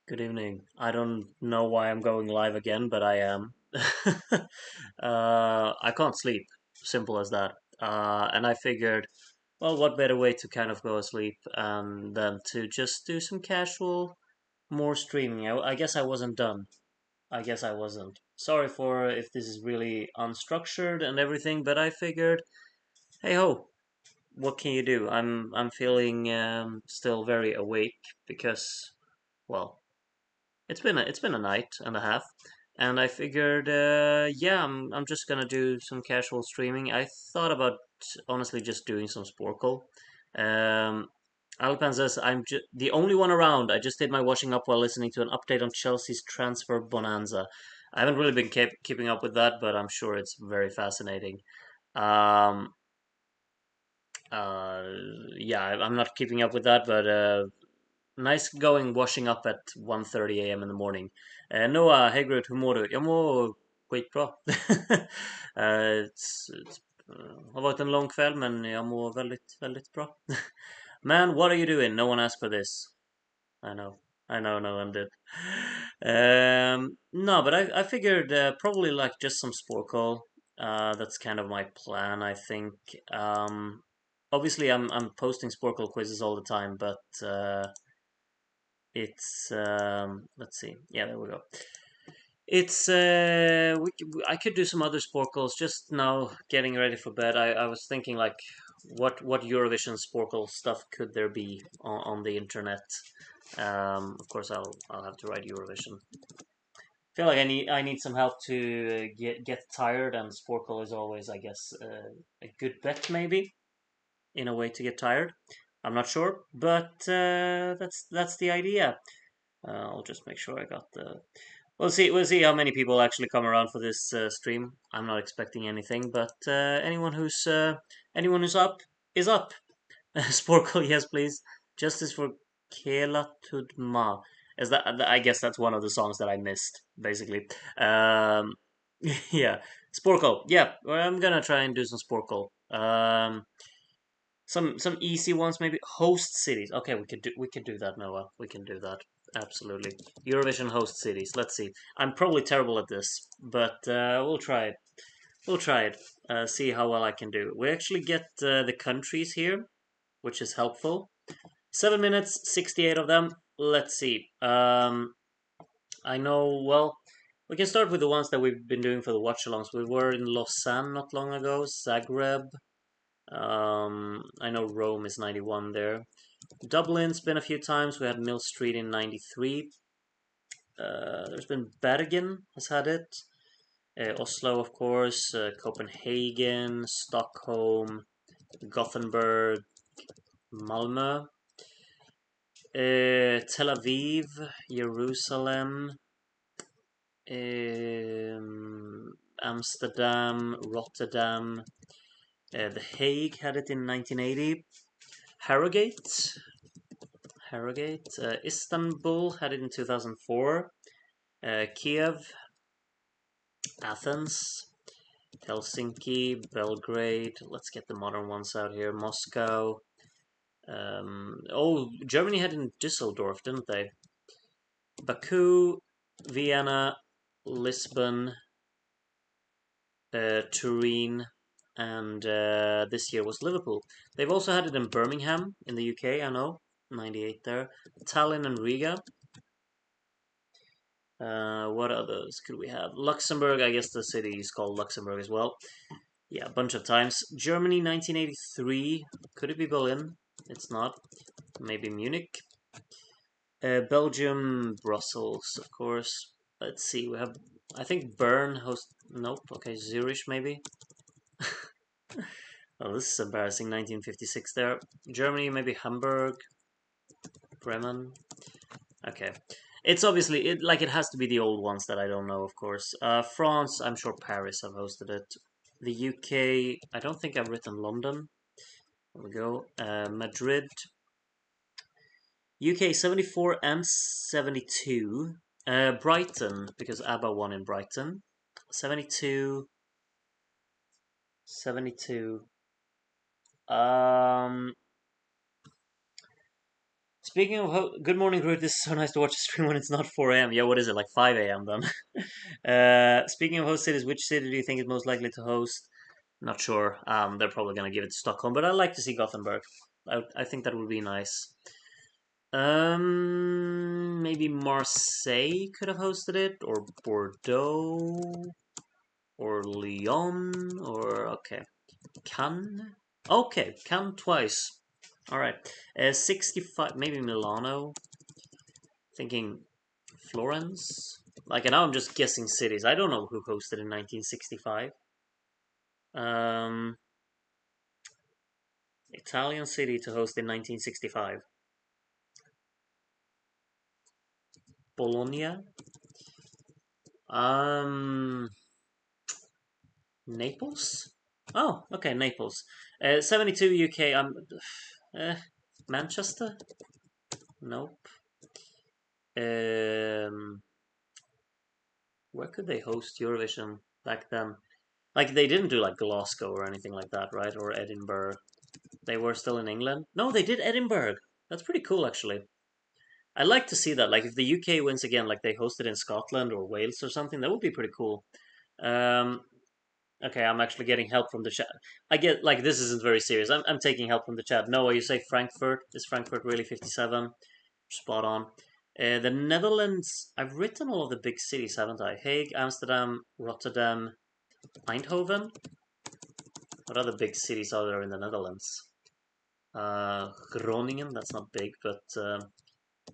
Good evening. I don't know why I'm going live again, but I am. I can't sleep. Simple as that. And I figured, well, what better way to kind of go asleep than to just do some casual, more streaming. I guess I wasn't done. I guess I wasn't. Sorry for if this is really unstructured and everything, but I figured, hey ho, what can you do? I'm feeling still very awake because, well, it's been a night and a half, and I figured, yeah, I'm just gonna do some casual streaming. I thought about honestly just doing some Sporkle. Um, Alpan says the only one around. I just did my washing up while listening to an update on Chelsea's transfer bonanza. I haven't really been keeping up with that, but I'm sure it's very fascinating. Um, uh, yeah, I'm not keeping up with that, but nice going washing up at 1:30 a.m. in the morning. Noah, Hegrid, hur mår du? Jag mår skitbra. Har varit en lång kväll, men jag mår väldigt, väldigt bra. Man, what are you doing? No one asked for this. I know. I know no one did. No, but I figured probably like just some sport call. That's kind of my plan, I think. Obviously, I'm posting Sporkle quizzes all the time, but it's let's see. Yeah, there we go. It's I could do some other sporkles just now getting ready for bed. I was thinking like what Eurovision sporkle stuff could there be on the internet? Of course I'll have to write Eurovision. Feel like I need some help to get tired, and sporkle is always, I guess, a good bet maybe in a way to get tired. I'm not sure, but that's the idea. I'll just make sure I got the. We'll see how many people actually come around for this stream. I'm not expecting anything, but anyone who's up is up. Sporkle, yes, please. Justice for Kela Tudma. Is that? I guess that's one of the songs that I missed, basically. Yeah, Sporkle. Yeah, well, I'm gonna try and do some Sporkle. Some easy ones maybe. Host cities. Okay, we could do that, Noah. We can do that. Absolutely. Eurovision host cities. Let's see. I'm probably terrible at this, but we'll try it. We'll try it. See how well I can do. We actually get the countries here, which is helpful. 7 minutes, 68 of them. Let's see. I know. Well, we can start with the ones that we've been doing for the watch-alongs. We were in Lausanne not long ago. Zagreb. I know Rome is 91 there. Dublin's been a few times. We had Mill Street in 93. There's been Bergen has had it. Oslo, of course. Copenhagen, Stockholm, Gothenburg, Malmö, Tel Aviv, Jerusalem, Amsterdam, Rotterdam. The Hague had it in 1980. Harrogate. Istanbul had it in 2004. Kiev, Athens, Helsinki, Belgrade. Let's get the modern ones out here. Moscow. Germany had it in Düsseldorf, didn't they? Baku, Vienna, Lisbon, Turin, and this year was Liverpool. They've also had it in Birmingham in the UK, I know. 98 there. Tallinn and Riga. What others could we have? Luxembourg, I guess the city is called Luxembourg as well. Yeah, a bunch of times. Germany, 1983. Could it be Berlin? It's not. Maybe Munich. Belgium, Brussels, of course. Let's see. We have, I think Bern host. Nope. Okay, Zurich maybe. Oh, this is embarrassing. 1956 there. Germany, maybe Hamburg, Bremen. Okay. It's obviously it has to be the old ones that I don't know, of course. France, I'm sure Paris have hosted it. The UK, I don't think I've written London. There we go. Madrid. UK 74 and 72. Brighton, because ABBA won in Brighton. 72. 72. Um, Speaking of good morning, Groot. This is so nice to watch a stream when it's not 4 a.m. Yeah, what is it, like 5 a.m. then? Speaking of host cities, which city do you think is most likely to host? Not sure. They're probably gonna give it to Stockholm, but I'd like to see Gothenburg. I think that would be nice. Maybe Marseille could have hosted it, or Bordeaux, or Lyon, or okay, Cannes. Okay, Cannes twice. All right, 65. Maybe Milano. Thinking Florence. Like, and now I'm just guessing cities. I don't know who hosted in 1965. Um, Italian city to host in 1965. Bologna. Um, Naples. Oh, okay, Naples. 72 UK. Uh, Manchester. Nope. Um, where could they host Eurovision back then? Like they didn't do like Glasgow or anything like that, right? Or Edinburgh. They were still in England. No, they did Edinburgh. That's pretty cool, actually. I like to see that. Like if the UK wins again, like they hosted in Scotland or Wales or something, that would be pretty cool. Um, okay, I'm actually getting help from the chat. I get like this isn't very serious. I'm taking help from the chat. Noah, you say Frankfurt. Is Frankfurt really 57? Spot on. The Netherlands, I've written all of the big cities, haven't I? Hague, Amsterdam, Rotterdam, Eindhoven. What other big cities are there in the Netherlands? Groningen, that's not big, but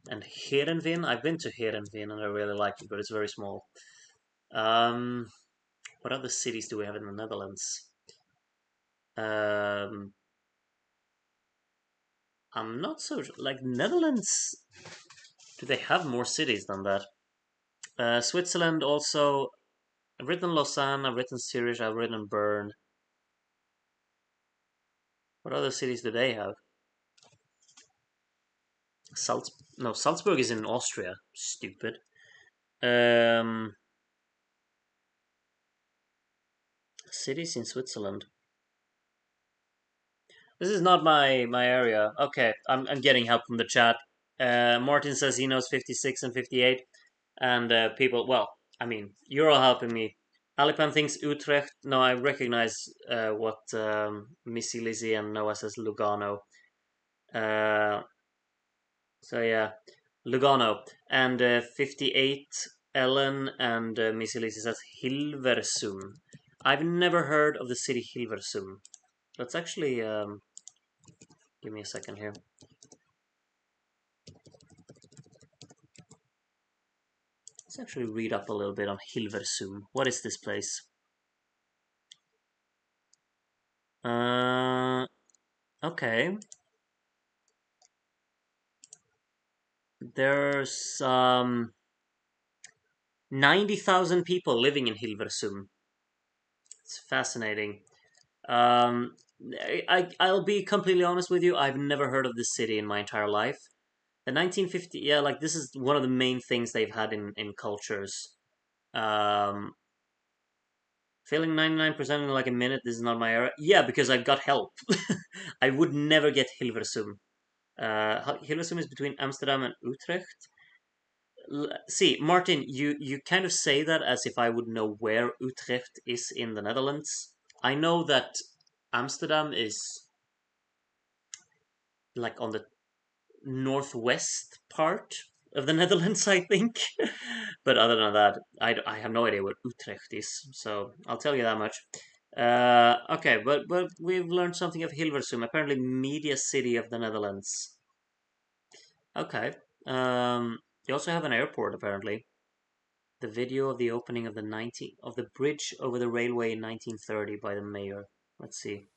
and Heerenveen. I've been to Heerenveen and I really like it, but it's very small. Um, what other cities do we have in the Netherlands? Um, I'm not so like Netherlands. Do they have more cities than that? Switzerland also. I've written Lausanne. I've written Zurich. I've written Bern. What other cities do they have? No, Salzburg is in Austria. Stupid. Um, cities in Switzerland. This is not my area. Okay, I'm getting help from the chat. Martin says he knows 56 and 58, and people. Well, I mean, you're all helping me. Alipan thinks Utrecht. No, I recognize what Missy Lizzie and Noah says Lugano. Uh, so yeah, Lugano and 58. Ellen and Missy Lizzie says Hilversum. I've never heard of the city Hilversum. Let's actually give me a second here. Let's actually read up a little bit on Hilversum. What is this place? Okay. There's 90,000 people living in Hilversum. It's fascinating. Um, I'll be completely honest with you. I've never heard of this city in my entire life. The 1950, yeah, like this is one of the main things they've had in cultures. Um, Failing 99% in like a minute. This is not my era. Yeah, because I've got help. I would never get Hilversum. Hilversum is between Amsterdam and Utrecht. See, Martin, you kind of say that as if I would know where Utrecht is in the Netherlands. I know that Amsterdam is like on the northwest part of the Netherlands, I think. But other than that, I have no idea what Utrecht is, so I'll tell you that much. Okay, but we've learned something of Hilversum, apparently media city of the Netherlands. Okay. You also have an airport apparently. The video of the opening of the bridge over the railway in 1930 by the mayor. Let's see.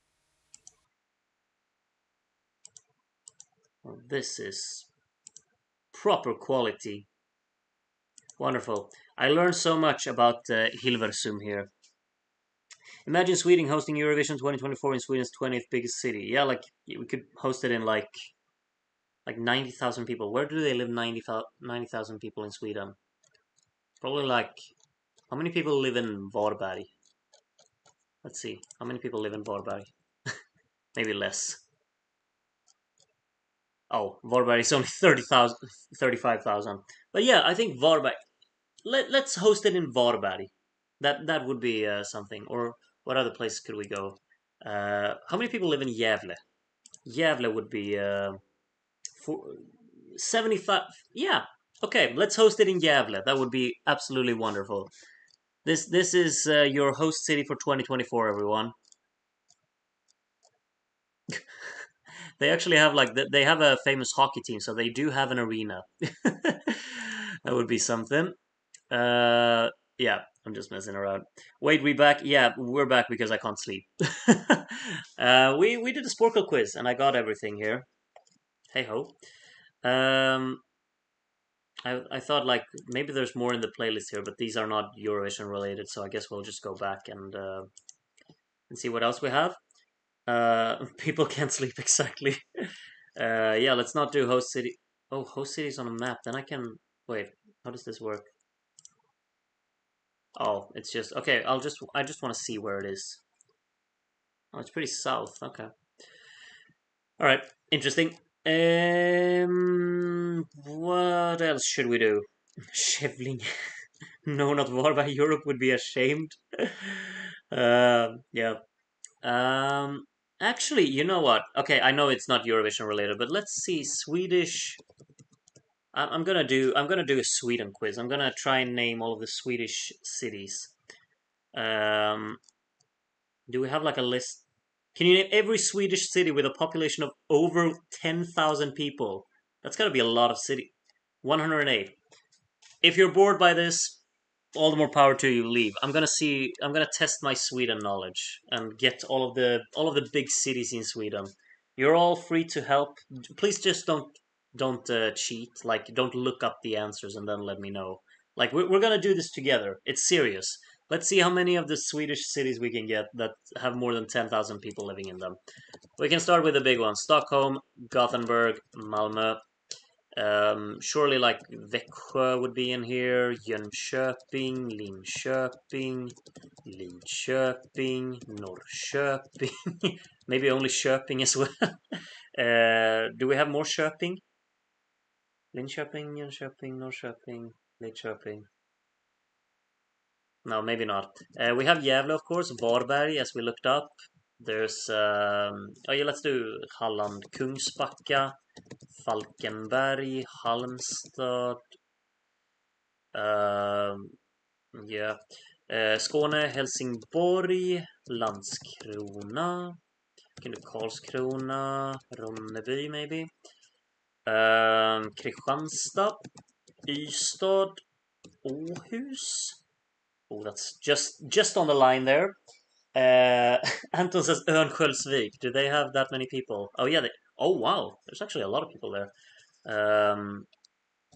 Well, this is proper quality. Wonderful. I learned so much about Hilversum here. Imagine Sweden hosting Eurovision 2024 in Sweden's 20th biggest city. Yeah, like we could host it in like 90,000 people. Where do they live 90,000 people in Sweden? Probably like how many people live in Varberg? Let's see. How many people live in Varberg? Maybe less. Oh, Varberg is only 30,000, 35,000. But yeah, I think Varberg. Let's host it in Varberg. That would be something. Or what other places could we go? How many people live in Gävle? Gävle would be 75. Yeah. Okay, let's host it in Gävle. That would be absolutely wonderful. This is your host city for 2024, everyone. They actually have they have a famous hockey team, so they do have an arena. That would be something. Yeah, I'm just messing around. Wait, we back? Yeah, we're back because I can't sleep. We did a Sporkle quiz and I got everything here. Hey ho. Um, I thought like maybe there's more in the playlist here, but these are not Eurovision related, so I guess we'll just go back and see what else we have. People can't sleep exactly. Yeah, let's not do host city. Oh, host cities on a map. Then I can wait. How does this work? Oh, it's just okay. I just want to see where it is. Oh, it's pretty south. Okay. All right. Interesting. What else should we do? Shivling. No, not Varberg. Europe would be ashamed. Yeah. Um. Actually, you know what? Okay, I know it's not Eurovision related, but let's see Swedish. I'm gonna do a Sweden quiz. I'm gonna try and name all of the Swedish cities. Um, do we have like a list? Can you name every Swedish city with a population of over 10,000 people? That's gotta be a lot of city. 108. If you're bored by this, all the more power to you. Leave. I'm gonna test my Sweden knowledge and get all of the big cities in Sweden. You're all free to help. Please just don't cheat. Like don't look up the answers and then let me know. Like we're gonna do this together. It's serious. Let's see how many of the Swedish cities we can get that have more than 10,000 people living in them. We can start with the big ones: Stockholm, Gothenburg, Malmö, surely like Växjö would be in here, Jönköping, Linköping, Lidköping, Norrköping, maybe only Köping as well. Do we have more Köping? Linköping, Jönköping, Norrköping, Lidköping. No, maybe not. We have Gävle, of course, Varberg, as we looked up. There's, oh yeah, let's do Halland, Kungsbacka, Falkenberg, Halmstad, um, yeah, Skåne, Helsingborg, Landskrona, can do Karlskrona, Ronneby maybe, Kristianstad, Ystad, Åhus. Oh, that's just on the line there. Anton says Örnsköldsvik. Do they have that many people? Oh yeah. Oh wow. There's actually a lot of people there.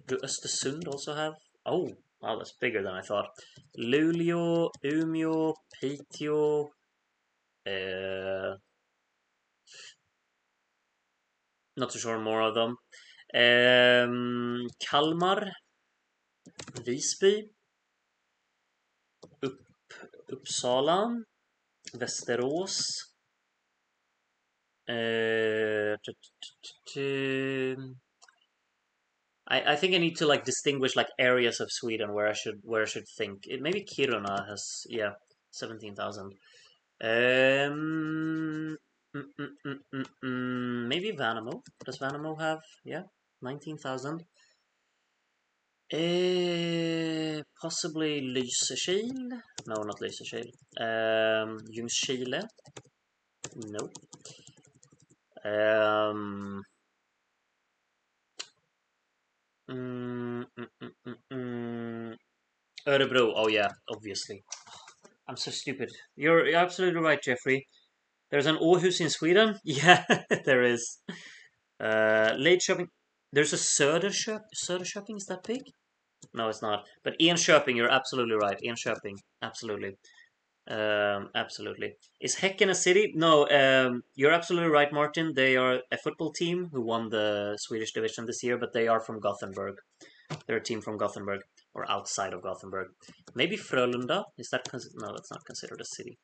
Do Östersund also have? Oh wow, that's bigger than I thought. Luleå, Umeå, Piteå. Not too sure more of them. Kalmar, Visby, Uppsala, Västerås. I think I need to like distinguish like areas of Sweden where I should think. Maybe Kiruna has, yeah, 17,000. Maybe Värnamo. Does Värnamo have, yeah, 19,000? Possibly Lysekil. No, not Lysekil. Ljungskile. Nope. Um, mm, mm, mm, mm, mm. Örebro. Oh yeah, obviously. I'm so stupid. You're absolutely right, Jeffrey. There's an Åhus in Sweden. Yeah, there is. Lidköping. There's a Söderköping. Is that big? No, it's not. But Enköping, you're absolutely right. Enköping, absolutely. Absolutely. Is Häcken a city? No, you're absolutely right, Martin. They are a football team who won the Swedish division this year, but they are from Gothenburg. They're a team from Gothenburg, or outside of Gothenburg. Maybe Frölunda? Is that no? That's not considered a city.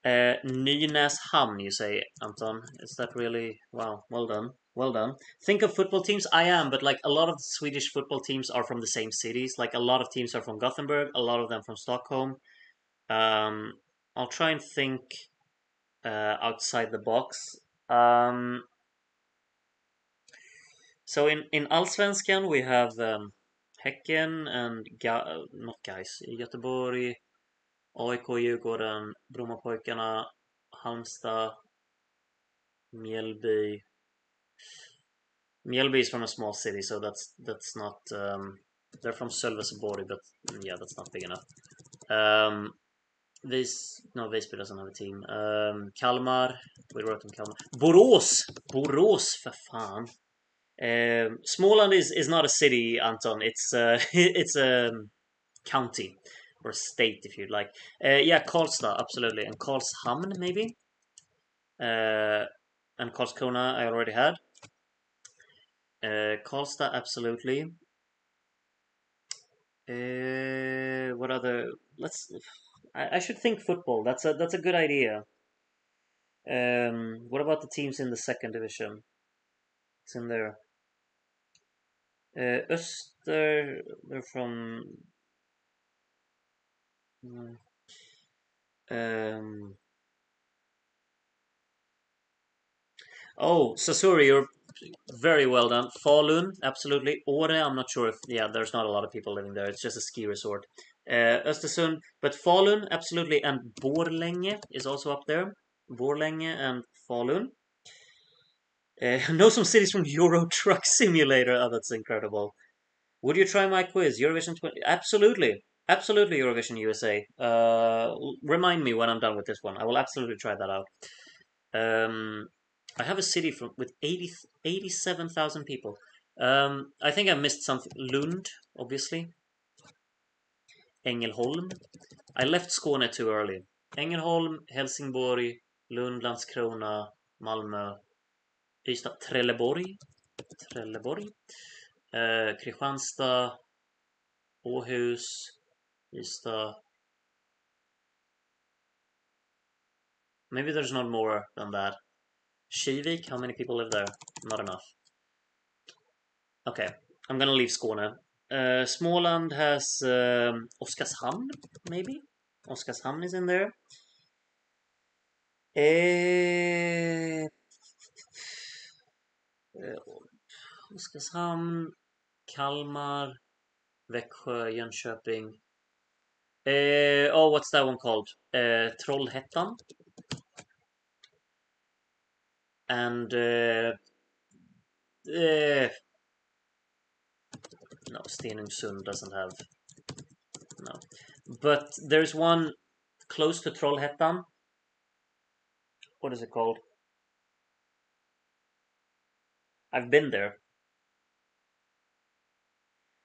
Nynäshamn, you say, Anton? Is that really wow? Well done, well done. Think of football teams. I am, but like a lot of the Swedish football teams are from the same cities. Like a lot of teams are from Gothenburg, a lot of them from Stockholm. Um, I'll try and think outside the box. Um, so in Allsvenskan we have Häcken and not guys, Göteborg, AIK, Djurgården, Brommapojkarna, Halmstad, Mjällby. Mjällby is from a small city, so that's not. They're from Sölvesborg, but yeah, that's not big enough. No, Visby doesn't have a team. Kalmar, we wrote on Kalmar. Borås för fan. Småland is not a city, Anton. It's it's a county or state if you'd like. Yeah, Karlstad, absolutely, and Karlshamn maybe. And Karlskrona I already had. Karlstad, absolutely. What other? Let's. I should think football. That's a good idea. What about the teams in the second division? It's in there. Öster. They're from. Um. Oh, Sasuri. Very well done. Falun, absolutely. Åre, I'm not sure if, yeah, there's not a lot of people living there. It's just a ski resort. Östersund, but Falun, absolutely. And Borlänge is also up there. Borlänge and Falun. Know some cities from Euro Truck Simulator. Oh, that's incredible. Would you try my quiz? Eurovision 20. Absolutely. Absolutely, Eurovision USA. Remind me when I'm done with this one. I will absolutely try that out. Um, I have a city with 87,000 people. I think I missed something. Lund, obviously. Ängelholm. I left Skåne too early. Ängelholm, Helsingborg, Lund, Landskrona, Malmö, Ystad, Trelleborg, Kristianstad, Åhus, Ystad. Maybe there's not more than that. Kivik, how many people live there? Not enough. Okay, I'm gonna leave Skåne. Småland has Oskarshamn, maybe? Oskarshamn is in there. Eh, Oskarshamn, Kalmar, Växjö, Jönköping. Oh, what's that one called? Trollhättan. And no, Stenungsund doesn't have, no. But there's one close to Trollhättan. What is it called? I've been there.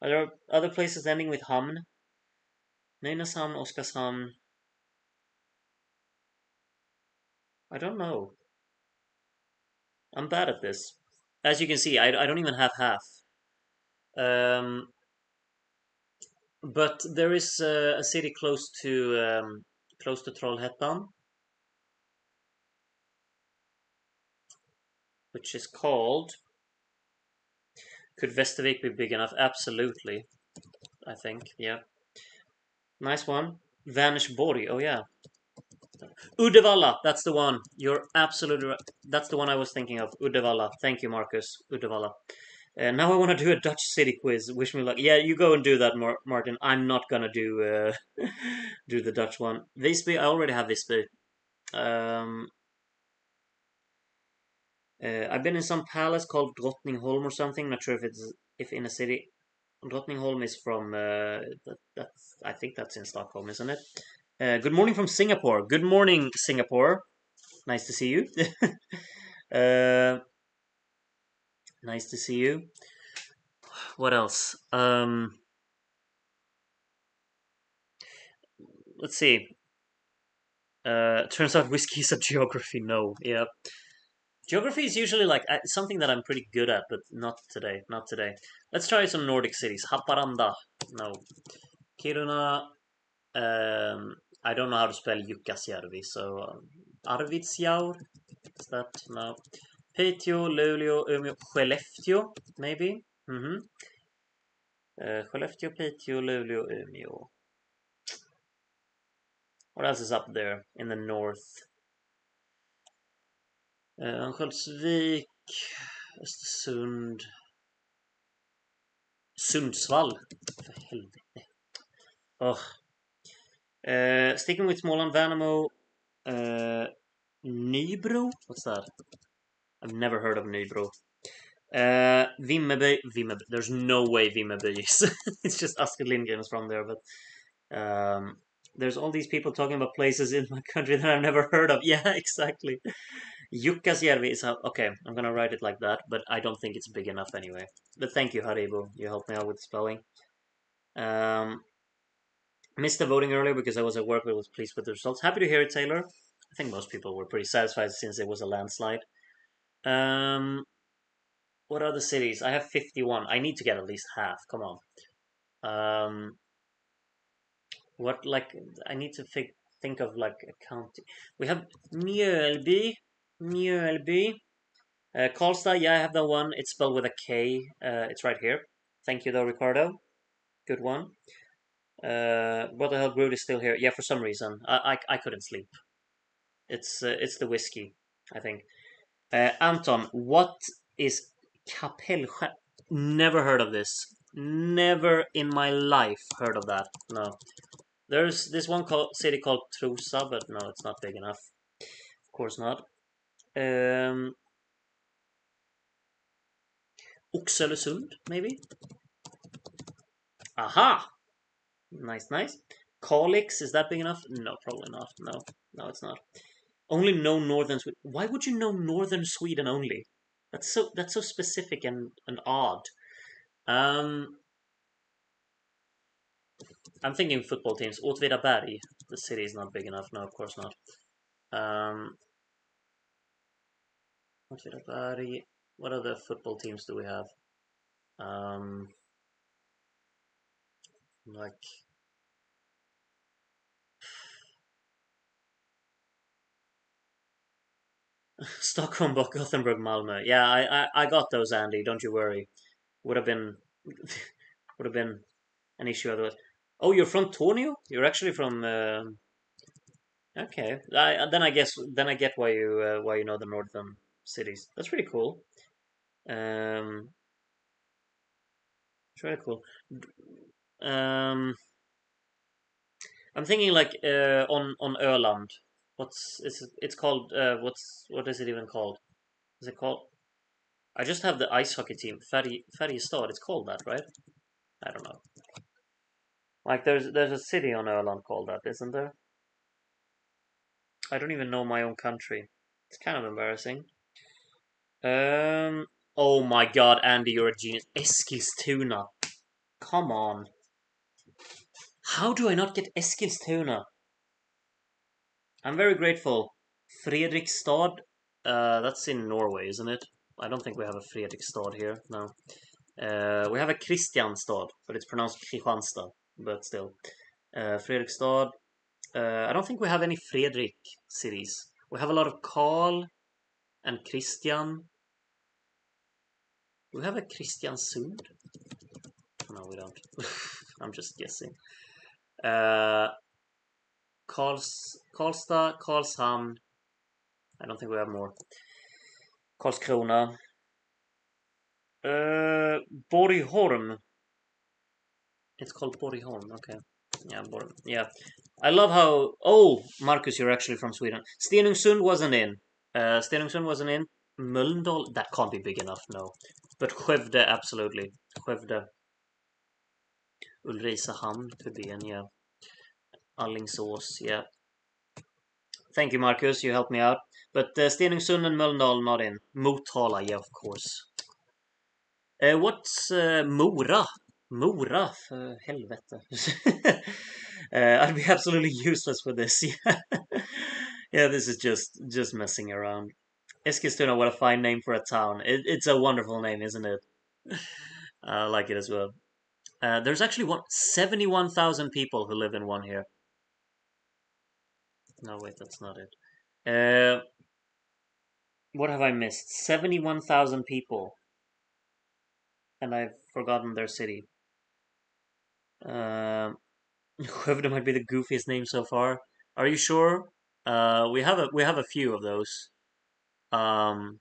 Are there other places ending with Hamn? Nynäshamn, Oskarshamn. I don't know. I'm bad at this. As you can see, I don't even have half. Um, but there is a city close to Trollhättan, which is called. Could Västervik be big enough? Absolutely. I think, yeah. Nice one. Vänersborg. Oh yeah. Uddevalla. That's the one. You're absolutely right. That's the one I was thinking of. Uddevalla. Thank you, Marcus. Uddevalla. Now I want to do a Dutch city quiz. Wish me luck. Yeah, you go and do that, Martin. I'm not gonna do do the Dutch one. Visby. I already have Visby. Um, I've been in some palace called Drottningholm or something. Not sure if in a city. Drottningholm is from that's I think that's in Stockholm, isn't it? Good morning from Singapore. Good morning, Singapore. Nice to see you. uh, nice to see you. What else? Let's see. Turns out whiskey is a geography. No, yeah. Geography is usually like something that I'm pretty good at, but not today. Not today. Let's try some Nordic cities. Haparanda. No. Kiruna. I don't know how to spell Jukkasjärvi, so Arvidsjaur. Is that no? Piteå, Luleå, Umeå, Skellefteå, maybe. Skellefteå, Piteå, Luleå, Umeå. What else is up there in the north? Örnsköldsvik, Östersund, Sundsvall. För helvete. Oh. Sticking with Småland, Värnamo, Nybro. What's that? I've never heard of Nybro. Vimmerby. There's no way Vimmerby is. It's just Astrid Lindgren is from there, but there's all these people talking about places in my country that I've never heard of. Yeah, exactly. Jukkasjärvi is okay. I'm gonna write it like that, but I don't think it's big enough anyway. But thank you, Haribo. You helped me out with spelling. Missed the voting earlier because I was at work, but was pleased with the results. Happy to hear it, Taylor. I think most people were pretty satisfied since it was a landslide. What are the cities? I have 51. I need to get at least half. Come on. What like I need to think of like a county. We have Mjölby. Karlstad, yeah, I have that one. It's spelled with a K. It's right here. Thank you though, Ricardo. Good one. What the hell, Groot is still here. Yeah, for some reason. I couldn't sleep. It's the whiskey, I think. Anton, what is Kapellskär. Never heard of this. Never in my life heard of that. No. There's this one city called Trosa, but no, it's not big enough. Of course not. Um, Oxelösund, maybe? Aha! Nice, nice. Kalix, is that big enough? No, probably not. No, no, it's not. Only know northern Sweden. Why would you know northern Sweden only? That's so specific and odd. Um, I'm thinking football teams. Åtvidaberg. The city is not big enough. No, of course not. Um, Åtvidaberg. What other football teams do we have? Um, like Stockholm, Gothenburg, Malmö. Yeah, I got those, Andy. Don't you worry. Would have been would have been an issue otherwise. Oh, you're from Tornio? You're actually from. Okay, then I get why you know the northern cities. That's pretty cool. Um, it's really cool. Um, I'm thinking like on Öland. It's called what is it even called? Is it called? I just have the ice hockey team, Färjestad. It's called that, right? I don't know. Like there's a city on Öland called that, isn't there? I don't even know my own country. It's kind of embarrassing. Um. Oh my God, Andy, you're a genius. Eskilstuna. Come on. How do I not get Eskilstuna? I'm very grateful. Fredrikstad. That's in Norway, isn't it? I don't think we have a Fredrikstad here. No. We have a Kristianstad, but it's pronounced Kristianstad. But still. Fredrikstad. I don't think we have any Fredrik cities. We have a lot of Karl and Christian. Do we have a Kristiansund? No, we don't. I'm just guessing. Uh, Karlstad, Karlshamn. I don't think we have more. Karlskrona. Borgholm. It's called Borgholm. Okay. Yeah, Borg. Yeah. I love how. Oh, Marcus, you're actually from Sweden. Stenungsund wasn't in. Stenungsund wasn't in. Mölndal. That can't be big enough. No. But Skövde, absolutely. Skövde. Ulricehamn could be in. Yeah. Alingsås. Yeah. Thank you, Marcus. You helped me out. But Stenungsund and Mölndal not in. Motala, yeah, of course. What's Mora? Mora, för helvete. I'd be absolutely useless for this. Yeah, this is just messing around. Eskilstuna, what a fine name for a town. It's a wonderful name, isn't it? I like it as well. There's actually 71,000 people who live in one here. No, wait, that's not it. What have I missed? 71,000 people, and I've forgotten their city. Um, Skövde might be the goofiest name so far. Are you sure? We have a few of those. Um,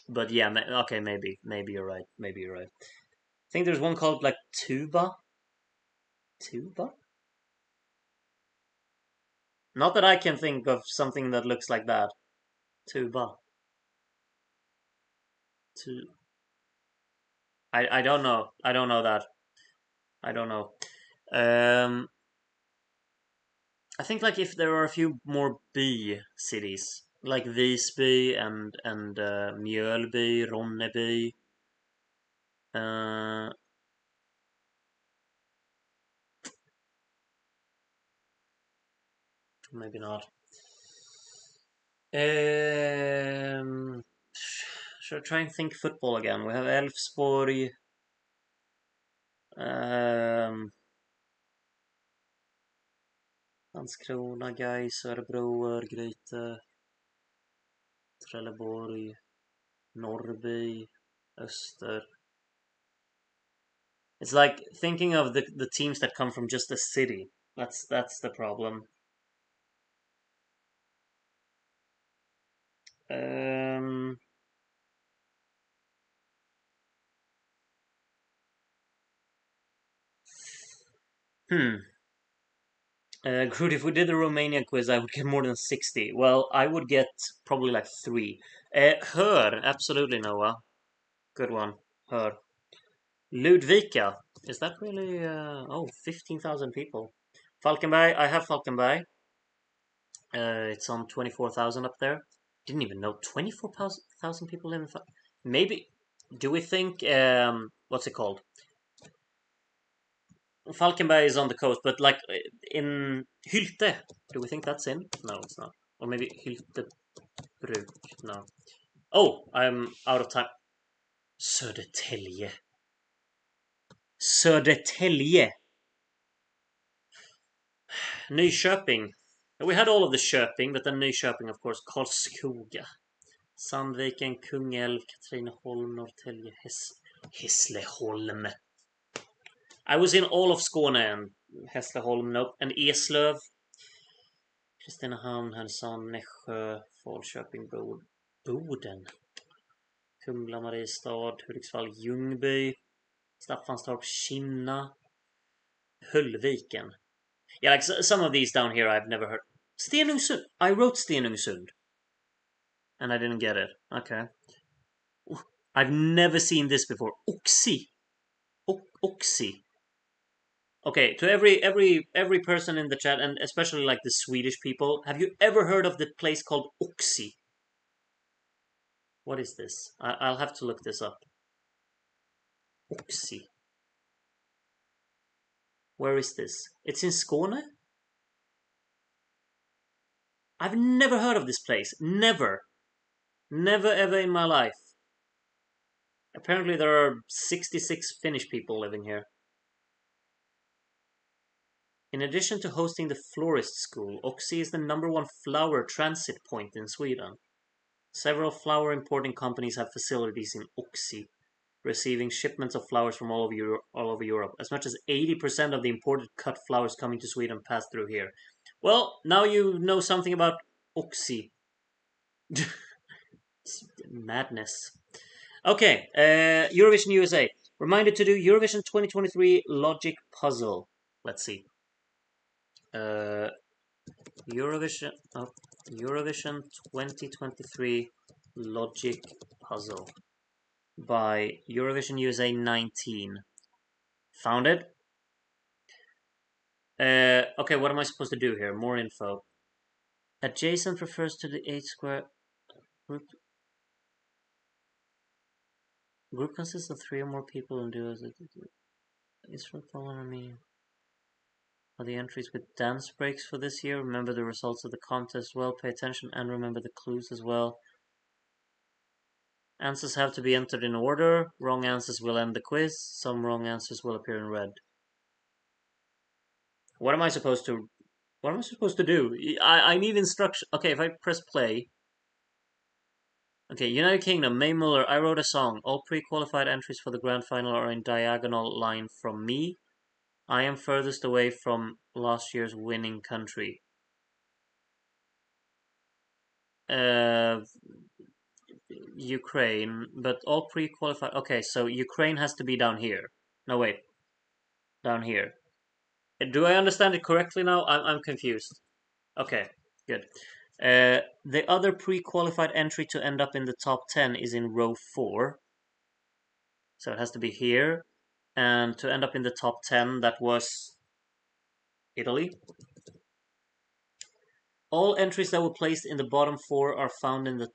but yeah, okay, maybe you're right. Maybe you're right. I think there's one called like Tuba. Tuba? Not that I can think of something that looks like that. Tuba. Tu. I don't know. I don't know that. I don't know. Um, I think like if there are a few more B cities, like Visby and Mjölby, Ronneby. Uh, maybe not. Should I try and think football again? We have Elfsborg, um, Landskrona, Gais, Örebro, Örgryte, Trelleborg, Norrby, Öster. It's like thinking of the teams that come from just a city. That's the problem. Um, Hmm. Groot, if we did the Romania quiz, I would get more than 60. Well, I would get probably like 3. Her, absolutely, Noah. Good one. Her. Ludvika. Is that really, oh, 15,000 people. Falkenberg, I have Falkenberg. It's on 24,000 up there. Didn't even know 24,000 people live in Maybe, do we think, what's it called? Falkenberg is on the coast, but like in Hylte, do we think that's in? No, it's not. Or maybe Hyltebruk. No. Oh, I'm out of time. Södertälje. Södertälje. Nyköping. We had all of the Köping, but then Nyköping, of course. Karlskoga. Sandviken, Kungälv, Katrineholm, Norrtälje, Hässleholm. I was in all of Skåne and Hässleholm, nope. And Eslöv, Kristinehamn, Härnösand, Nässjö, Falköping, Boden. Kumla, Mariestad, Hudiksvall, Ljungby, Staffanstorp, Kinna, Höllviken. Yeah, like some of these down here I've never heard. Stenungsund. I wrote Stenungsund. And I didn't get it. Okay. I've never seen this before. Oxi. Oxi. Okay, to every person in the chat, and especially like the Swedish people, have you ever heard of the place called Oxi? What is this? I'll have to look this up. Oxi. Where is this? It's in Skåne? I've never heard of this place. Never. Never ever in my life. Apparently there are 66 Finnish people living here. In addition to hosting the florist school, Oxi is the #1 flower transit point in Sweden. Several flower importing companies have facilities in Oxi, receiving shipments of flowers from all over Europe. As much as 80% of the imported cut flowers coming to Sweden pass through here. Well, now you know something about Oxi. Madness. Okay, Eurovision USA. Reminded to do Eurovision 2023 logic puzzle. Let's see. Eurovision 2023 logic puzzle by Eurovision USA 19. Found it. Okay, what am I supposed to do here? More info. Adjacent refers to the 8 square group. Group consists of 3 or more people and duos. Is following me. Are the entries with dance breaks for this year? Remember the results of the contest well. Pay attention and remember the clues as well. Answers have to be entered in order. Wrong answers will end the quiz. Some wrong answers will appear in red. What am I supposed to? What am I supposed to do? I need instruction. Okay, if I press play. Okay, United Kingdom, May Muller. I wrote a song. All pre-qualified entries for the grand final are in diagonal line from me. I am furthest away from last year's winning country. Ukraine, but all pre-qualified. Okay, so Ukraine has to be down here. No, wait, down here. Do I understand it correctly now? I'm confused. Okay, good. The other pre-qualified entry to end up in the top 10 is in row 4. So it has to be here. And to end up in the top 10, that was Italy. All entries that were placed in the bottom 4 are found in the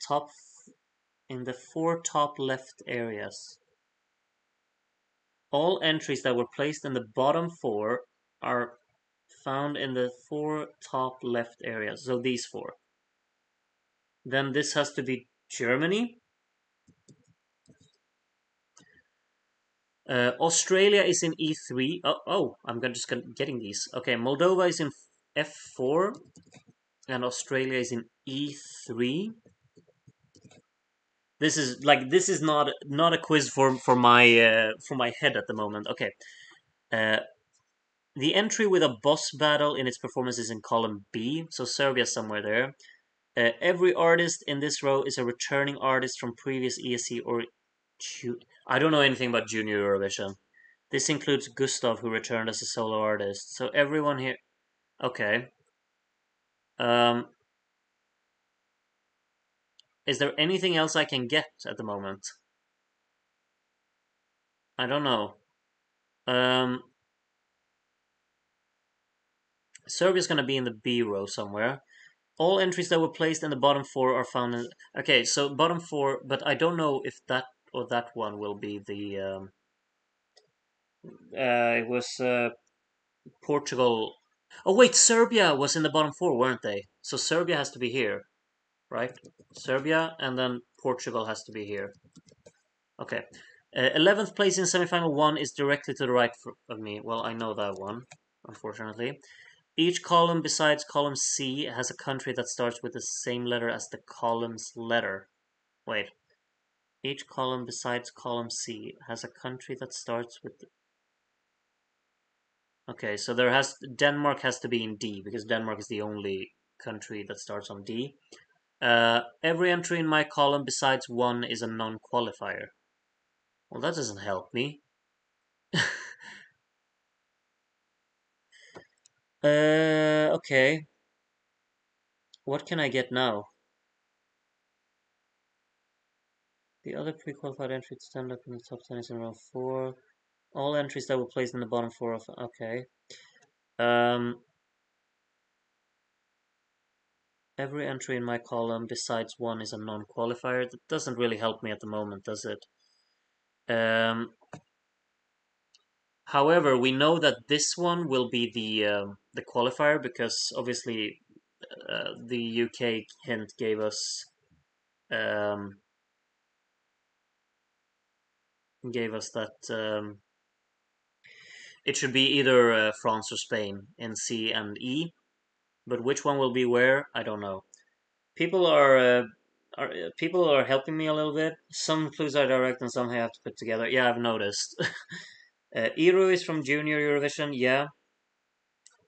4 top left areas. All entries that were placed in the bottom 4 are found in the 4 top left areas. So these 4. Then this has to be Germany. Australia is in E3. I'm just getting these. Okay, Moldova is in F4, and Australia is in E3. This is not a quiz for my head at the moment. Okay, the entry with a boss battle in its performance is in column B, so Serbia somewhere there. Every artist in this row is a returning artist from previous ESC or I don't know anything about Junior Eurovision. This includes Gustav, who returned as a solo artist. So everyone here. Okay. Um, is there anything else I can get at the moment? I don't know. Um, Serbia's gonna be in the B row somewhere. All entries that were placed in the bottom four are found in. Okay, so bottom four, but I don't know if that or that one will be the. It was Portugal. Oh wait, Serbia was in the bottom four, weren't they? So Serbia has to be here, right? Serbia, and then Portugal has to be here. Okay. 11th place in semifinal one is directly to the right of me. Well, I know that one, unfortunately. Each column besides column C has a country that starts with the same letter as the column's letter. Wait. Each column besides column C has a country that starts with. Okay, so Denmark has to be in D because Denmark is the only country that starts on D. Every entry in my column besides one is a non-qualifier. Well, that doesn't help me. Okay. What can I get now? The other pre-qualified entry to stand up in the top 10 is in round 4. All entries that were placed in the bottom 4 of. Okay. Um, every entry in my column besides one is a non-qualifier. That doesn't really help me at the moment, does it? However, we know that this one will be the qualifier because obviously the UK hint um, gave us that it should be either France or Spain in C and E, but which one will be where, I don't know. People are helping me a little bit. Some clues are direct and some I have to put together. Yeah, I've noticed. Iru is from Junior Eurovision, yeah.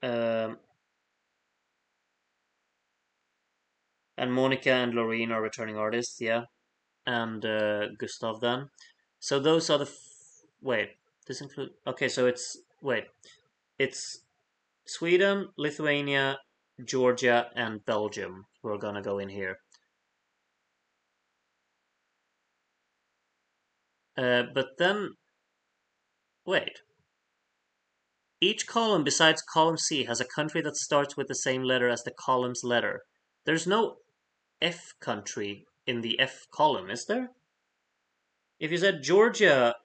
Um, and Monica and Loreen are returning artists, yeah. And Gustav then. So those are wait. This include. Okay, so it's Sweden, Lithuania, Georgia, and Belgium. We're gonna go in here. But then wait. Each column besides column C has a country that starts with the same letter as the column's letter. There's no F country in the F column, is there? If you said Georgia,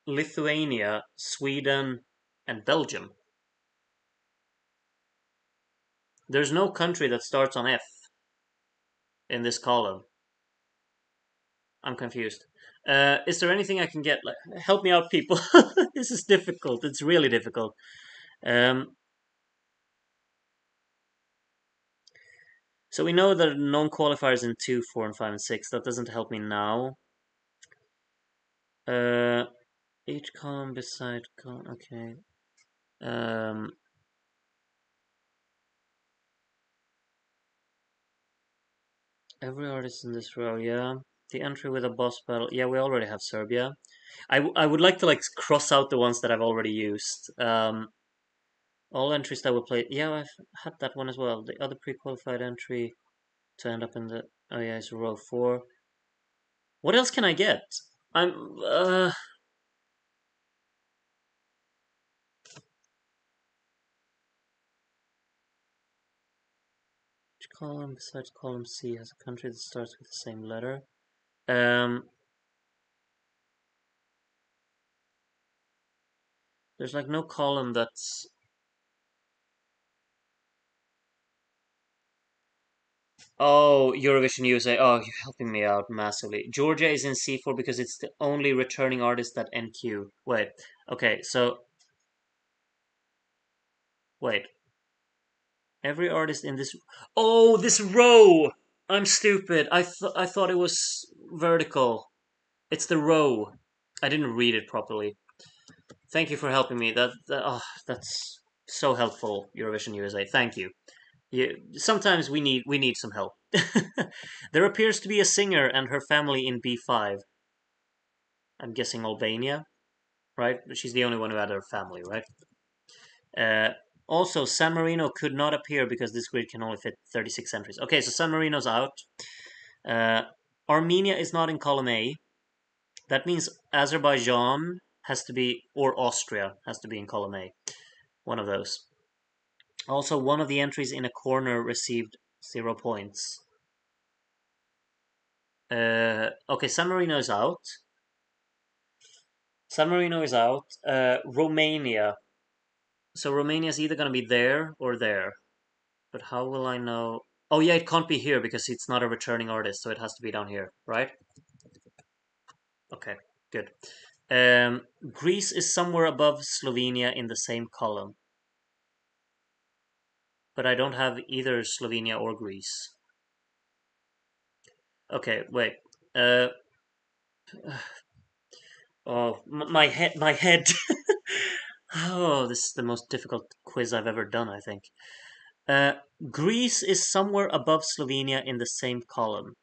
Lithuania, Sweden, and Belgium, there's no country that starts on F in this column. I'm confused. Is there anything I can get? Like, help me out, people. This is difficult. It's really difficult. Um, so we know that non-qualifiers in 2, 4, and 5, and 6. That doesn't help me now. Uh, each column beside column. Okay. Um, every artist in this row. Yeah. The entry with a boss battle. Yeah, we already have Serbia. I would like to like cross out the ones that I've already used. All entries that were played. Yeah, I've had that one as well. The other pre-qualified entry to end up in the. Oh yeah, it's row 4. What else can I get? I'm. Each column besides column C has a country that starts with the same letter. Um. There's like no column that's. Oh, Eurovision USA. Oh, you're helping me out massively. Georgia is in C4 because it's the only returning artist at NQ. Wait. Okay, so wait. Every artist in this. Oh, this row. I'm stupid. I thought it was vertical. It's the row. I didn't read it properly. Thank you for helping me. That's so helpful, Eurovision USA. Thank you. Sometimes we need some help. There appears to be a singer and her family in B5. I'm guessing Albania. right? She's the only one who had her family, right? Uh, Also, San Marino could not appear because this grid can only fit 36 entries. Okay, so San Marino's out. Uh, Armenia is not in column A. That means Azerbaijan has to be, or Austria has to be in column A. One of those. Also, one of the entries in a corner received 0 points. Okay, San Marino is out. San Marino is out. Romania. So Romania is either going to be there or there. But how will I know? Oh yeah, it can't be here because it's not a returning artist, so it has to be down here, right? Okay, good. Greece is somewhere above Slovenia in the same column, but I don't have either Slovenia or Greece. Okay, wait. Uh, oh, my head, my head. Oh, this is the most difficult quiz I've ever done, I think. Uh, Greece is somewhere above Slovenia in the same column.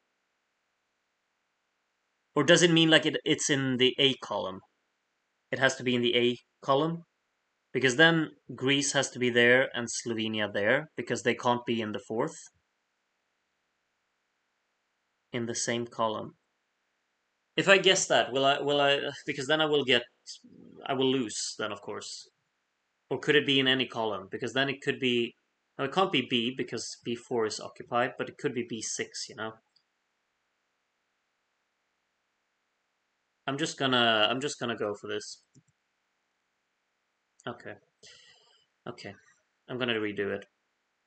Or does it mean like it's in the A column? It has to be in the A column? Because then Greece has to be there and Slovenia there, because they can't be in the fourth in the same column. If I guess that, will I because then I will lose then, of course. Or could it be in any column? Because then it could be, no, it can't be B because B4 is occupied, but it could be B6, you know. I'm just gonna go for this. Okay. Okay. I'm gonna redo it.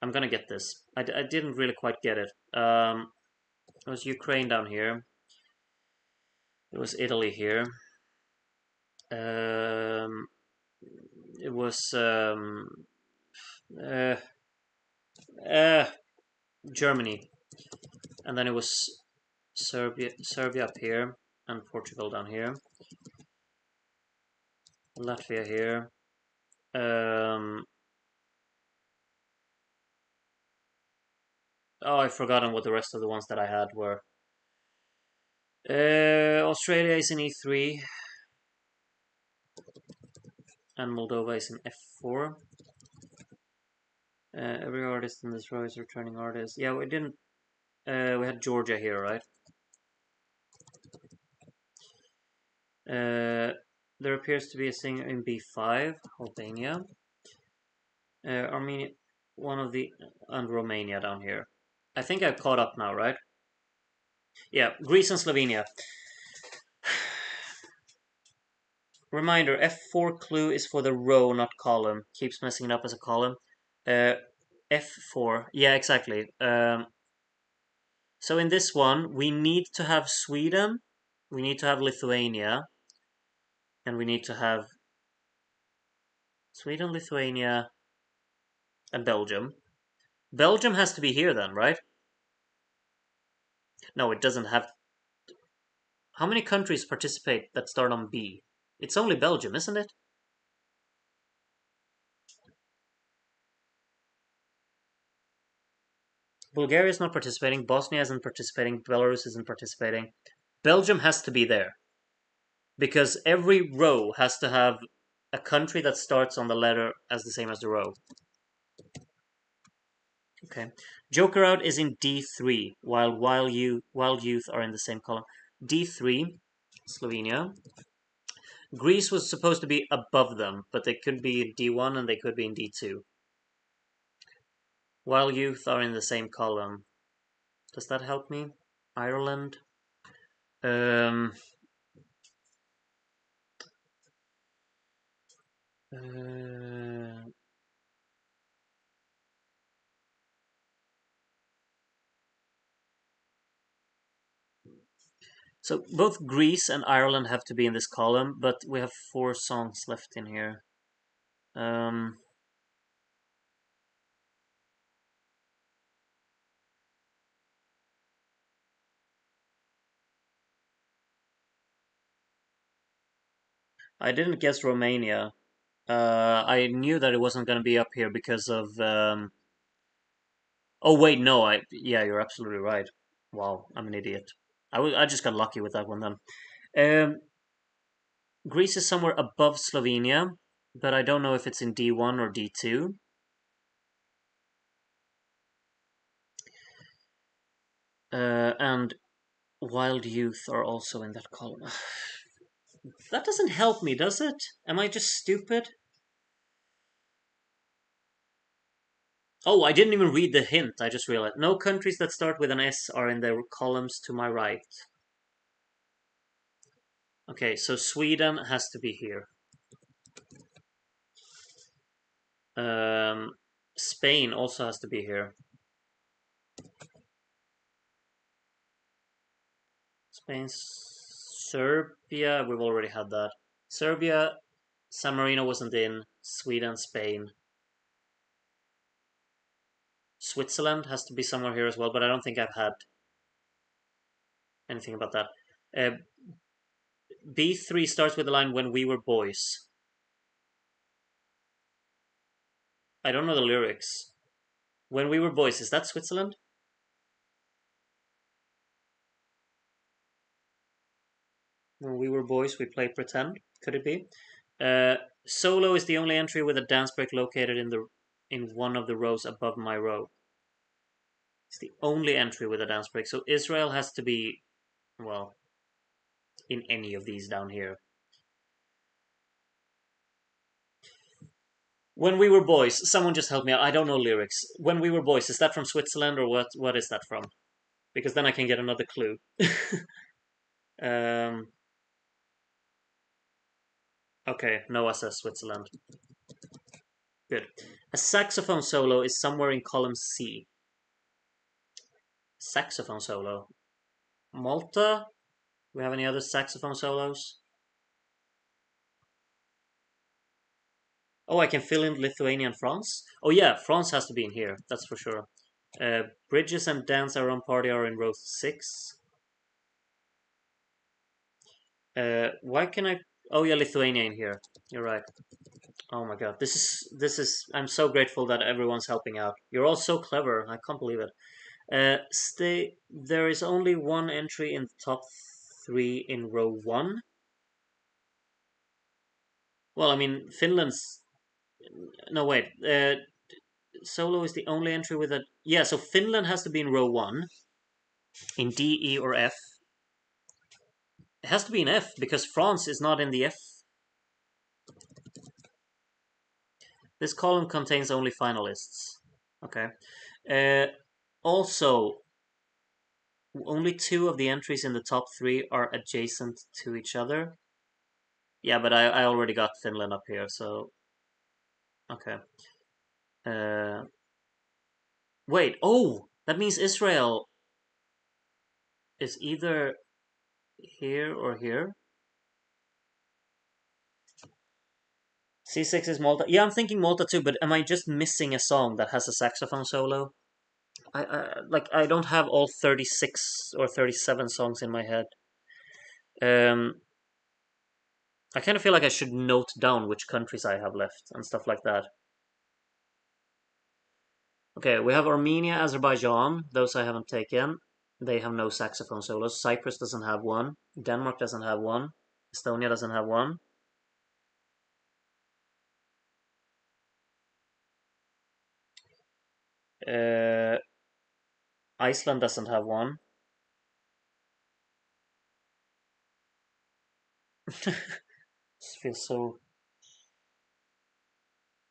I'm gonna get this. I didn't really quite get it. It was Ukraine down here. It was Italy here. Um, it was uh, uh, Germany, and then it was Serbia up here, and Portugal down here. Latvia here. Um, oh, I've forgotten what the rest of the ones that I had were. Australia is in E3, and Moldova is in F4. Every artist in this row is returning artist. Yeah, we didn't. We had Georgia here, right? There appears to be a singer in B5, Albania. Armenia, one of the, and Romania down here. I think I've caught up now, right? Yeah, Greece and Slovenia. Reminder, F4 clue is for the row, not column. Keeps messing it up as a column. Uh, F4, yeah, exactly. So in this one, we need to have Sweden, we need to have Lithuania, and we need to have Sweden, Lithuania, and Belgium. Belgium has to be here then, right? No, it doesn't have. How many countries participate that start on B? It's only Belgium, isn't it? Bulgaria is not participating. Bosnia isn't participating. Belarus isn't participating. Belgium has to be there because every row has to have a country that starts on the letter as the same as the row. Okay. Joker out is in D3, while Wild Youth are in the same column. D3, Slovenia. Greece was supposed to be above them, but they could be in D1 and they could be in D2. Wild Youth are in the same column. Does that help me? Ireland. Um, uh, so both Greece and Ireland have to be in this column, but we have 4 songs left in here. Um, I didn't guess Romania. I knew that it wasn't going to be up here because of. Oh wait, no. Yeah, you're absolutely right. Wow, I'm an idiot. I just got lucky with that one then. Um, Greece is somewhere above Slovenia, but I don't know if it's in D1 or D2. And Wild Youth are also in that column. That doesn't help me, does it? Am I just stupid? Oh, I didn't even read the hint, I just realized. No countries that start with an S are in the columns to my right. Okay, so Sweden has to be here. Spain also has to be here. Spain, Serbia, we've already had that. Serbia, San Marino wasn't in. Sweden, Spain. Switzerland has to be somewhere here as well, but I don't think I've had anything about that. Uh, B3 starts with the line "When we were boys." I don't know the lyrics. When we were boys, is that Switzerland? When we were boys, we played pretend. Could it be? Solo is the only entry with a dance break located in one of the rows above my row. It's the only entry with a dance break. So Israel has to be, well, in any of these down here. When we were boys, someone just help me out. I don't know lyrics. When we were boys, is that from Switzerland or what? What is that from? Because then I can get another clue. um, okay, Noah says Switzerland. Good. A saxophone solo is somewhere in column C. Saxophone solo. Malta? We have any other saxophone solos? Oh, I can fill in Lithuania and France. Oh yeah, France has to be in here. That's for sure. Bridges and Dance Our Own Party are in row 6. Why can I? Oh yeah, Lithuania in here. You're right. Oh my god, this is. I'm so grateful that everyone's helping out. You're all so clever. I can't believe it. Stay. There is only one entry in the top 3 in row 1. Well, I mean, Finland's. No, wait. Solo is the only entry with a. Yeah, so Finland has to be in row 1 in D, E, or F. It has to be in F because France is not in the F. This column contains only finalists. Okay. Uh, Also, only 2 of the entries in the top 3 are adjacent to each other. Yeah, but I already got Finland up here, so okay. Uh, Wait. Oh, that means Israel is either here or here. C6 is Malta. Yeah, I'm thinking Malta too, but am I just missing a song that has a saxophone solo? I don't have all 36 or 37 songs in my head. Um, I kind of feel like I should note down which countries I have left and stuff like that. Okay, we have Armenia, Azerbaijan. Those I haven't taken. They have no saxophone solos. Cyprus doesn't have one. Denmark doesn't have one. Estonia doesn't have one. Uh, Iceland doesn't have one. This feels so.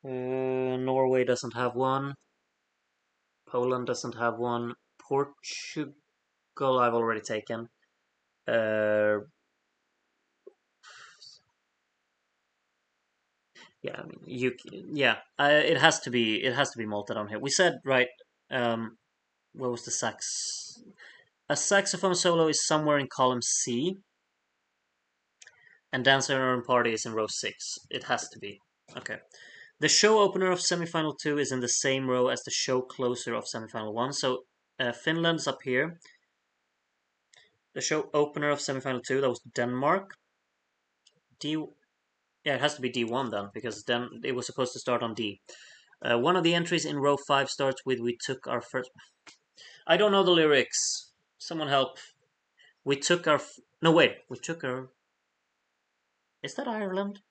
Norway doesn't have one. Poland doesn't have one. Portugal I've already taken. Uh, yeah, I mean, yeah, it has to be Malta down here. We said right. Um, what was the sax? A saxophone solo is somewhere in column C, and Dancer and Party is in row 6. It has to be. Okay. The show opener of semifinal 2 is in the same row as the show closer of semifinal 1. So Finland's up here. The show opener of semifinal 2, that was Denmark. D. Yeah, it has to be D1 then, because then it was supposed to start on D. One of the entries in row 5 starts with "We took our first." I don't know the lyrics. Someone help. We took our. No, wait. We took our. Is that Ireland?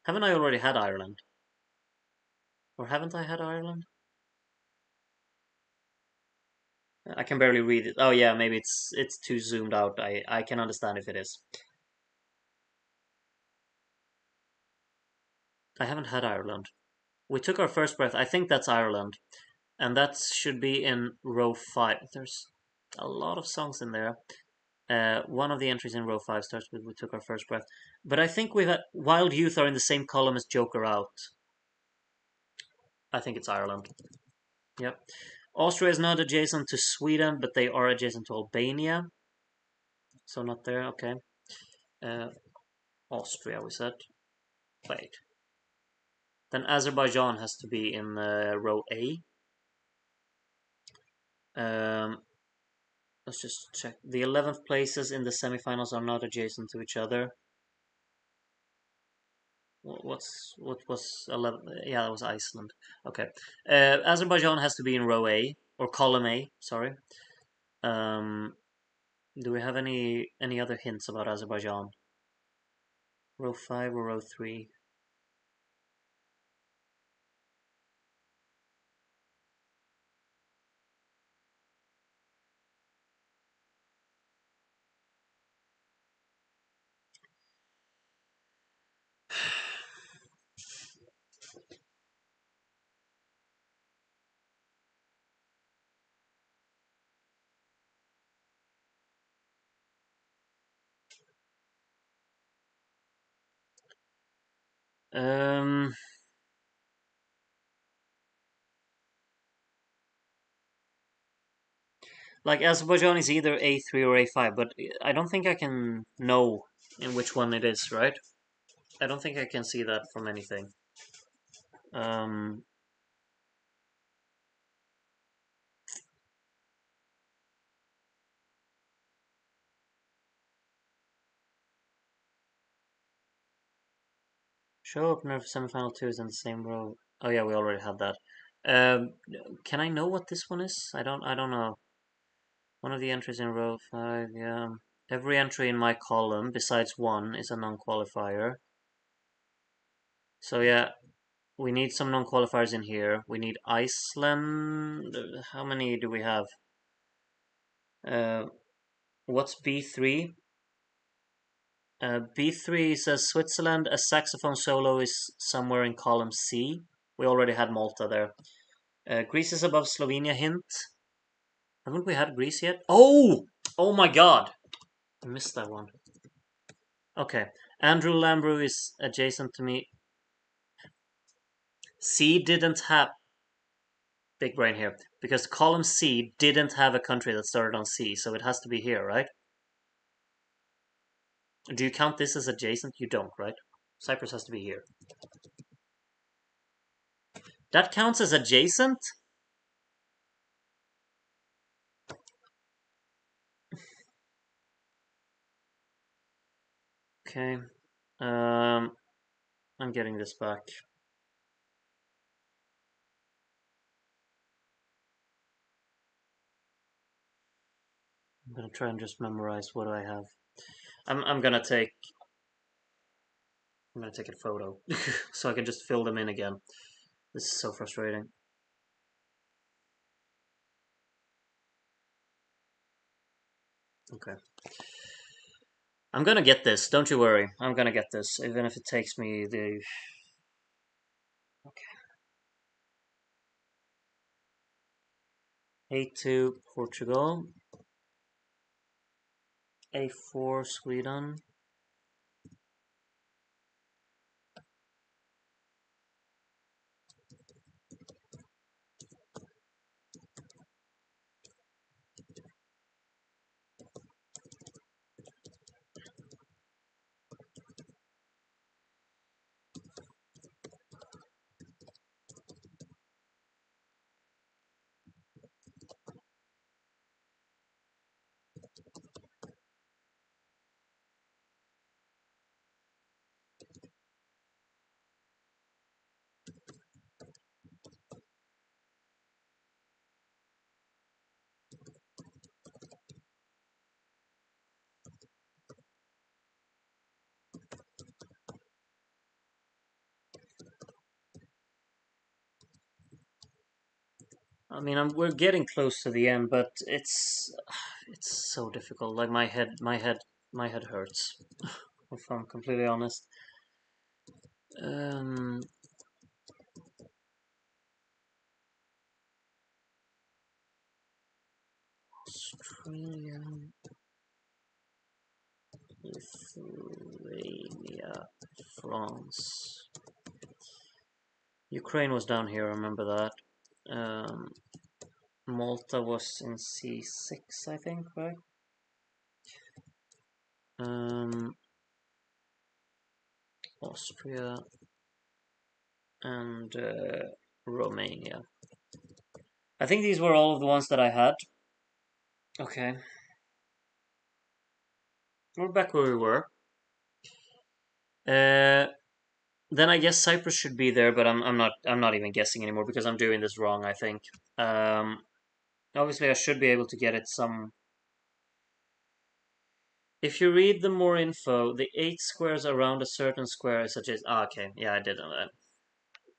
Haven't I already had Ireland? Or haven't I had Ireland? I can barely read it. Oh yeah, maybe it's too zoomed out. I can understand if it is. I haven't had Ireland. We took our first breath. I think that's Ireland, and that should be in row 5. There's a lot of songs in there. One of the entries in row 5 starts with "We took our first breath," but I think we've had "Wild Youth" are in the same column as "Joker Out." I think it's Ireland. Yep. Austria is not adjacent to Sweden, but they are adjacent to Albania, so not there. Okay. Uh, Austria, we said. Wait. Then Azerbaijan has to be in row A. Let's just check. The 11th places in the semifinals are not adjacent to each other. What was 11? Yeah, that was Iceland. Okay. Azerbaijan has to be in row A or column A. Sorry. Um, do we have any other hints about Azerbaijan? Row 5 or row 3? Um, like Azerbaijan is either A3 or A5, but I don't think I can know in which one it is, right? I don't think I can see that from anything. Um, Show opener for semifinal 2 is in the same row. Oh yeah, we already had that. Um, can I know what this one is? I don't know. One of the entries in row 5, yeah. Every entry in my column, besides one, is a non-qualifier. So yeah, we need some non-qualifiers in here. We need Iceland. How many do we have? Uh, what's B3? B3 says Switzerland. A saxophone solo is somewhere in column C. We already had Malta there. Greece is above Slovenia. Hint. Haven't we had Greece yet? Oh! Oh my god! I missed that one. Okay. Andrew Lambrew is adjacent to me. C didn't have. Big brain here. Because column C didn't have a country that started on C, so it has to be here, right? Do you count this as adjacent? You don't, right? Cyprus has to be here. That counts as adjacent? Okay. I'm getting this back. I'm gonna try and just memorize what I have. I'm gonna take a photo so I can just fill them in again. This is so frustrating. Okay. I'm gonna get this, don't you worry. I'm gonna get this, even if it takes me the. Okay. A2 Portugal. A4 Sweden. I mean, we're getting close to the end, but it's so difficult. Like my head hurts. If I'm completely honest. Um, Australia, Lithuania, France. Ukraine was down here. I remember that. Malta was in C6, I think, right? Um, Austria and Romania. I think these were all of the ones that I had. Okay, we're back where we were. Uh, then I guess Cyprus should be there, but I'm not even guessing anymore because I'm doing this wrong, I think. Obviously I should be able to get it some. If you read the more info, the 8 squares around a certain square is such as okay, yeah, I did know that.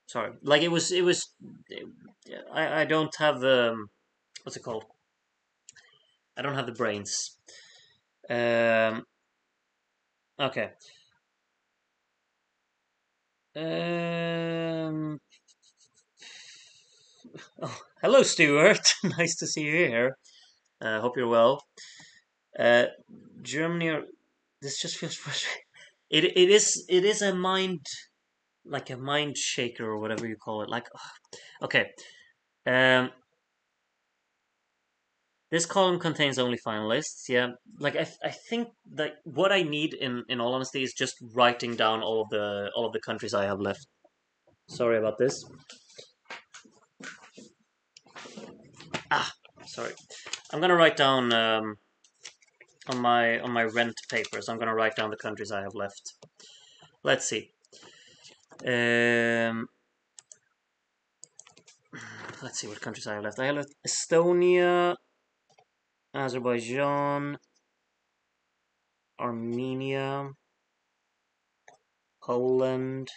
Sorry. Like I don't have the what's it called? I don't have the brains. Um okay. Um oh, hello Stuart. Nice to see you here. Hope you're well. Uh, Germany. This just feels frustrating. It is a mind like a mind shaker or whatever you call it. Like okay, um, this column contains only finalists. Yeah, like I think that what I need in all honesty is just writing down all of the countries I have left. Sorry about this. Ah, sorry. I'm gonna write down on my rent papers. I'm gonna write down the countries I have left. Let's see. Um, let's see what countries I have left. I have left Estonia, Azerbaijan, Armenia, Poland.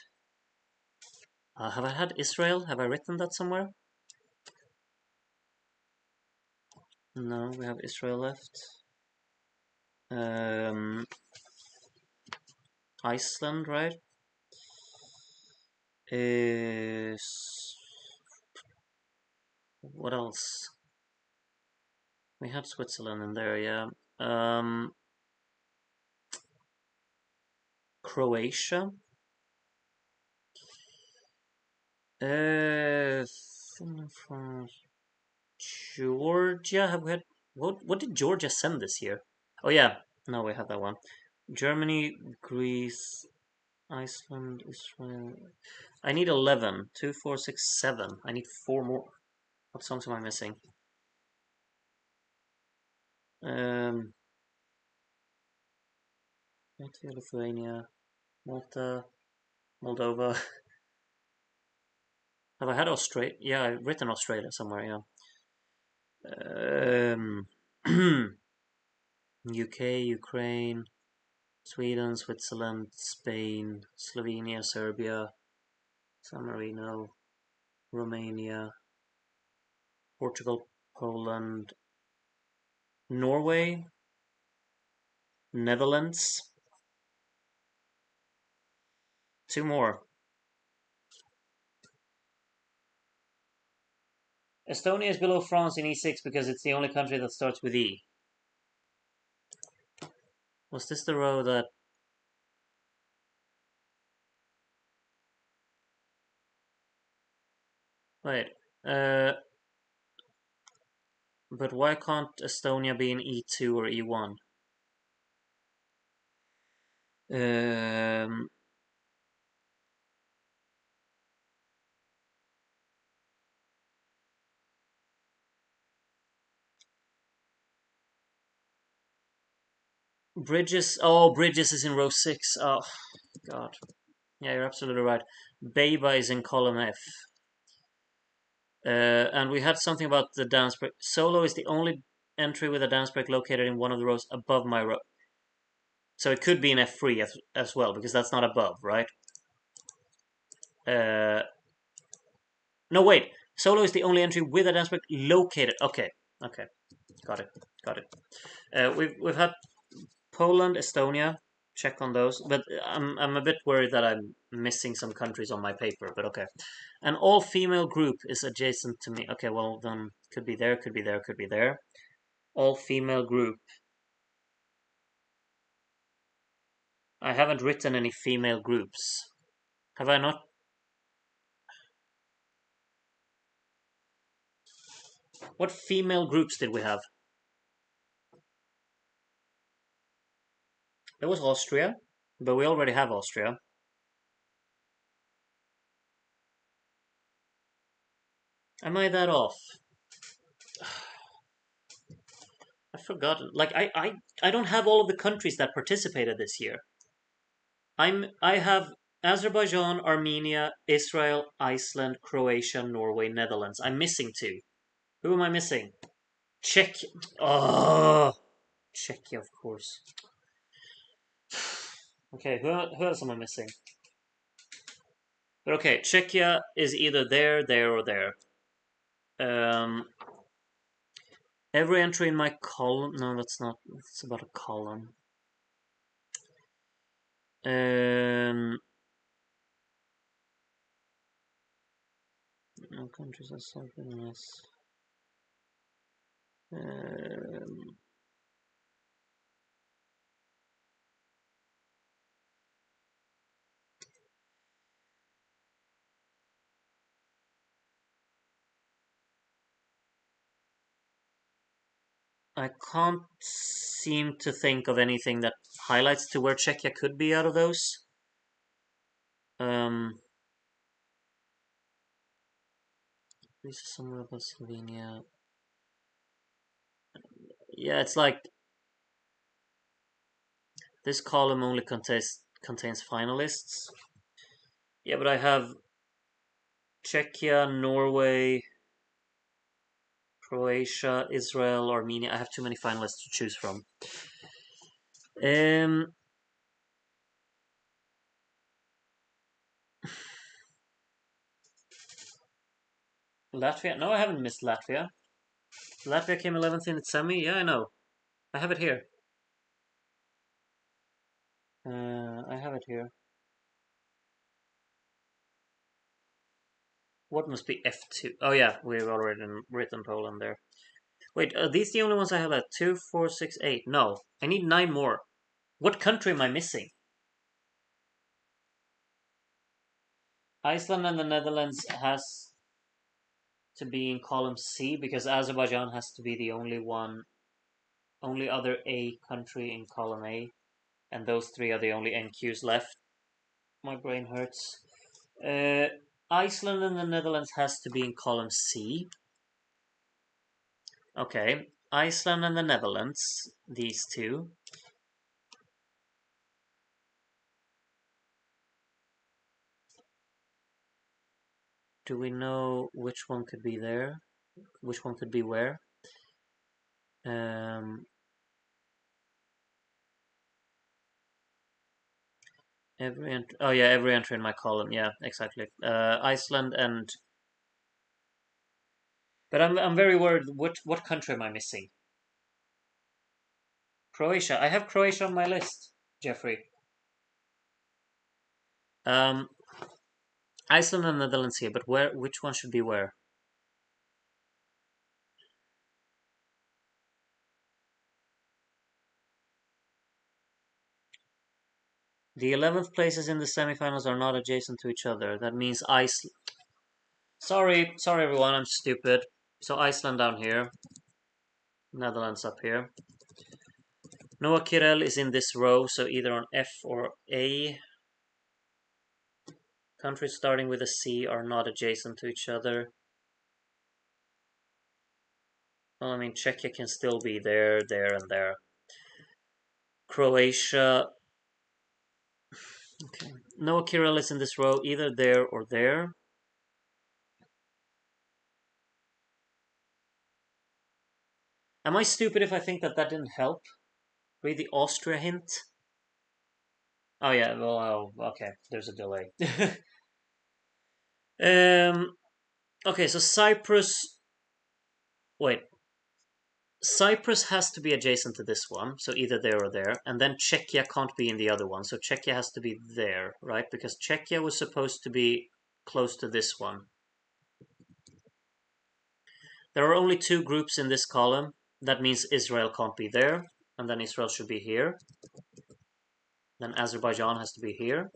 Have I had Israel? Have I written that somewhere? No, we have Israel left. Um, Iceland, right? Is what else? We had Switzerland in there, yeah. Um, Croatia. Finland, France, Georgia. Have we had what did Georgia send this year? Oh yeah, no, we have that one. Germany, Greece, Iceland, Israel. I need 11. 2, 4, 6, 7. I need 4 more. What songs am I missing? Um, Latvia, Lithuania, Malta, Moldova. Have I had Australia? Yeah, I've written Australia somewhere, yeah. UK, Ukraine, Sweden, Switzerland, Spain, Slovenia, Serbia, San Marino, Romania, Portugal, Poland, Norway, Netherlands. 2 more. Estonia is below France in E6 because it's the only country that starts with E. Was this the row that... Wait. But why can't Estonia be in E2 or E1? Um, Bridges. Oh, Bridges is in row 6. Oh, God. Yeah, you're absolutely right. Beba is in column F. And we had something about the dance break. Solo is the only entry with a dance break located in one of the rows above my row. So it could be in F3 as well, because that's not above, right? No, wait. Solo is the only entry with a dance break located. Okay, okay, got it, got it. We've had Poland, Estonia. Check on those, but I'm a bit worried that I'm missing some countries on my paper. But okay, an all-female group is adjacent to me. Okay, well then could be there, could be there, could be there. All-female group. I haven't written any female groups. Have I not? What female groups did we have? There was Austria, but we already have Austria. Am I that off? I've forgotten. Like I don't have all of the countries that participated this year. I have Azerbaijan, Armenia, Israel, Iceland, Croatia, Norway, Netherlands. I'm missing two. Who am I missing? Czech. Oh, Czechia, of course. Okay, who else am I missing? But okay, Czechia is either there, or there. Um, every entry in my column. No, that's not. It's about a column. Um, no countries are something less. Um, I can't seem to think of anything that highlights to where Czechia could be out of those. Um, this is somewhere about Slovenia. Yeah, it's like this column only contains finalists. Yeah, but I have Czechia, Norway, Croatia, Israel, Armenia. I have too many finalists to choose from. Um, Latvia. No, I haven't missed Latvia. Latvia came 11th in its semi. Yeah, I know. I have it here. I have it here. What must be F2? Oh yeah, we've already written Poland there. Wait, are these the only ones I have at 2, 4, 6, 8? No, I need 9 more. What country am I missing? Iceland and the Netherlands has to be in column C because Azerbaijan has to be the only other A country in column A, and those three are the only NQs left. My brain hurts. Uh, Iceland and the Netherlands has to be in column C. Okay, Iceland and the Netherlands, these two. Do we know which one could be there? Which one could be where? Um, oh yeah, every entry in my column. Yeah, exactly. Iceland and. But I'm very worried. What country am I missing? Croatia. I have Croatia on my list, Jeffrey. Um, Iceland and Netherlands here, but where? Which one should be where? The 11th places in the semifinals are not adjacent to each other. That means Iceland. Sorry everyone, I'm stupid. So Iceland down here, Netherlands up here. Noah Kirel is in this row, so either on F or A. Countries starting with a C are not adjacent to each other. Well, I mean, Czechia can still be there, and there. Croatia. Okay. Noah Kirel is in this row, either there or there. Am I stupid if I think that didn't help? Read the Austria hint. Oh yeah, well, oh, okay. There's a delay. um, Okay, so Cyprus. Wait, Cyprus has to be adjacent to this one, so either there or there, and then Czechia can't be in the other one, so Czechia has to be there, right? Because Czechia was supposed to be close to this one. There are only two groups in this column. That means Israel can't be there, and then Israel should be here. Then Azerbaijan has to be here.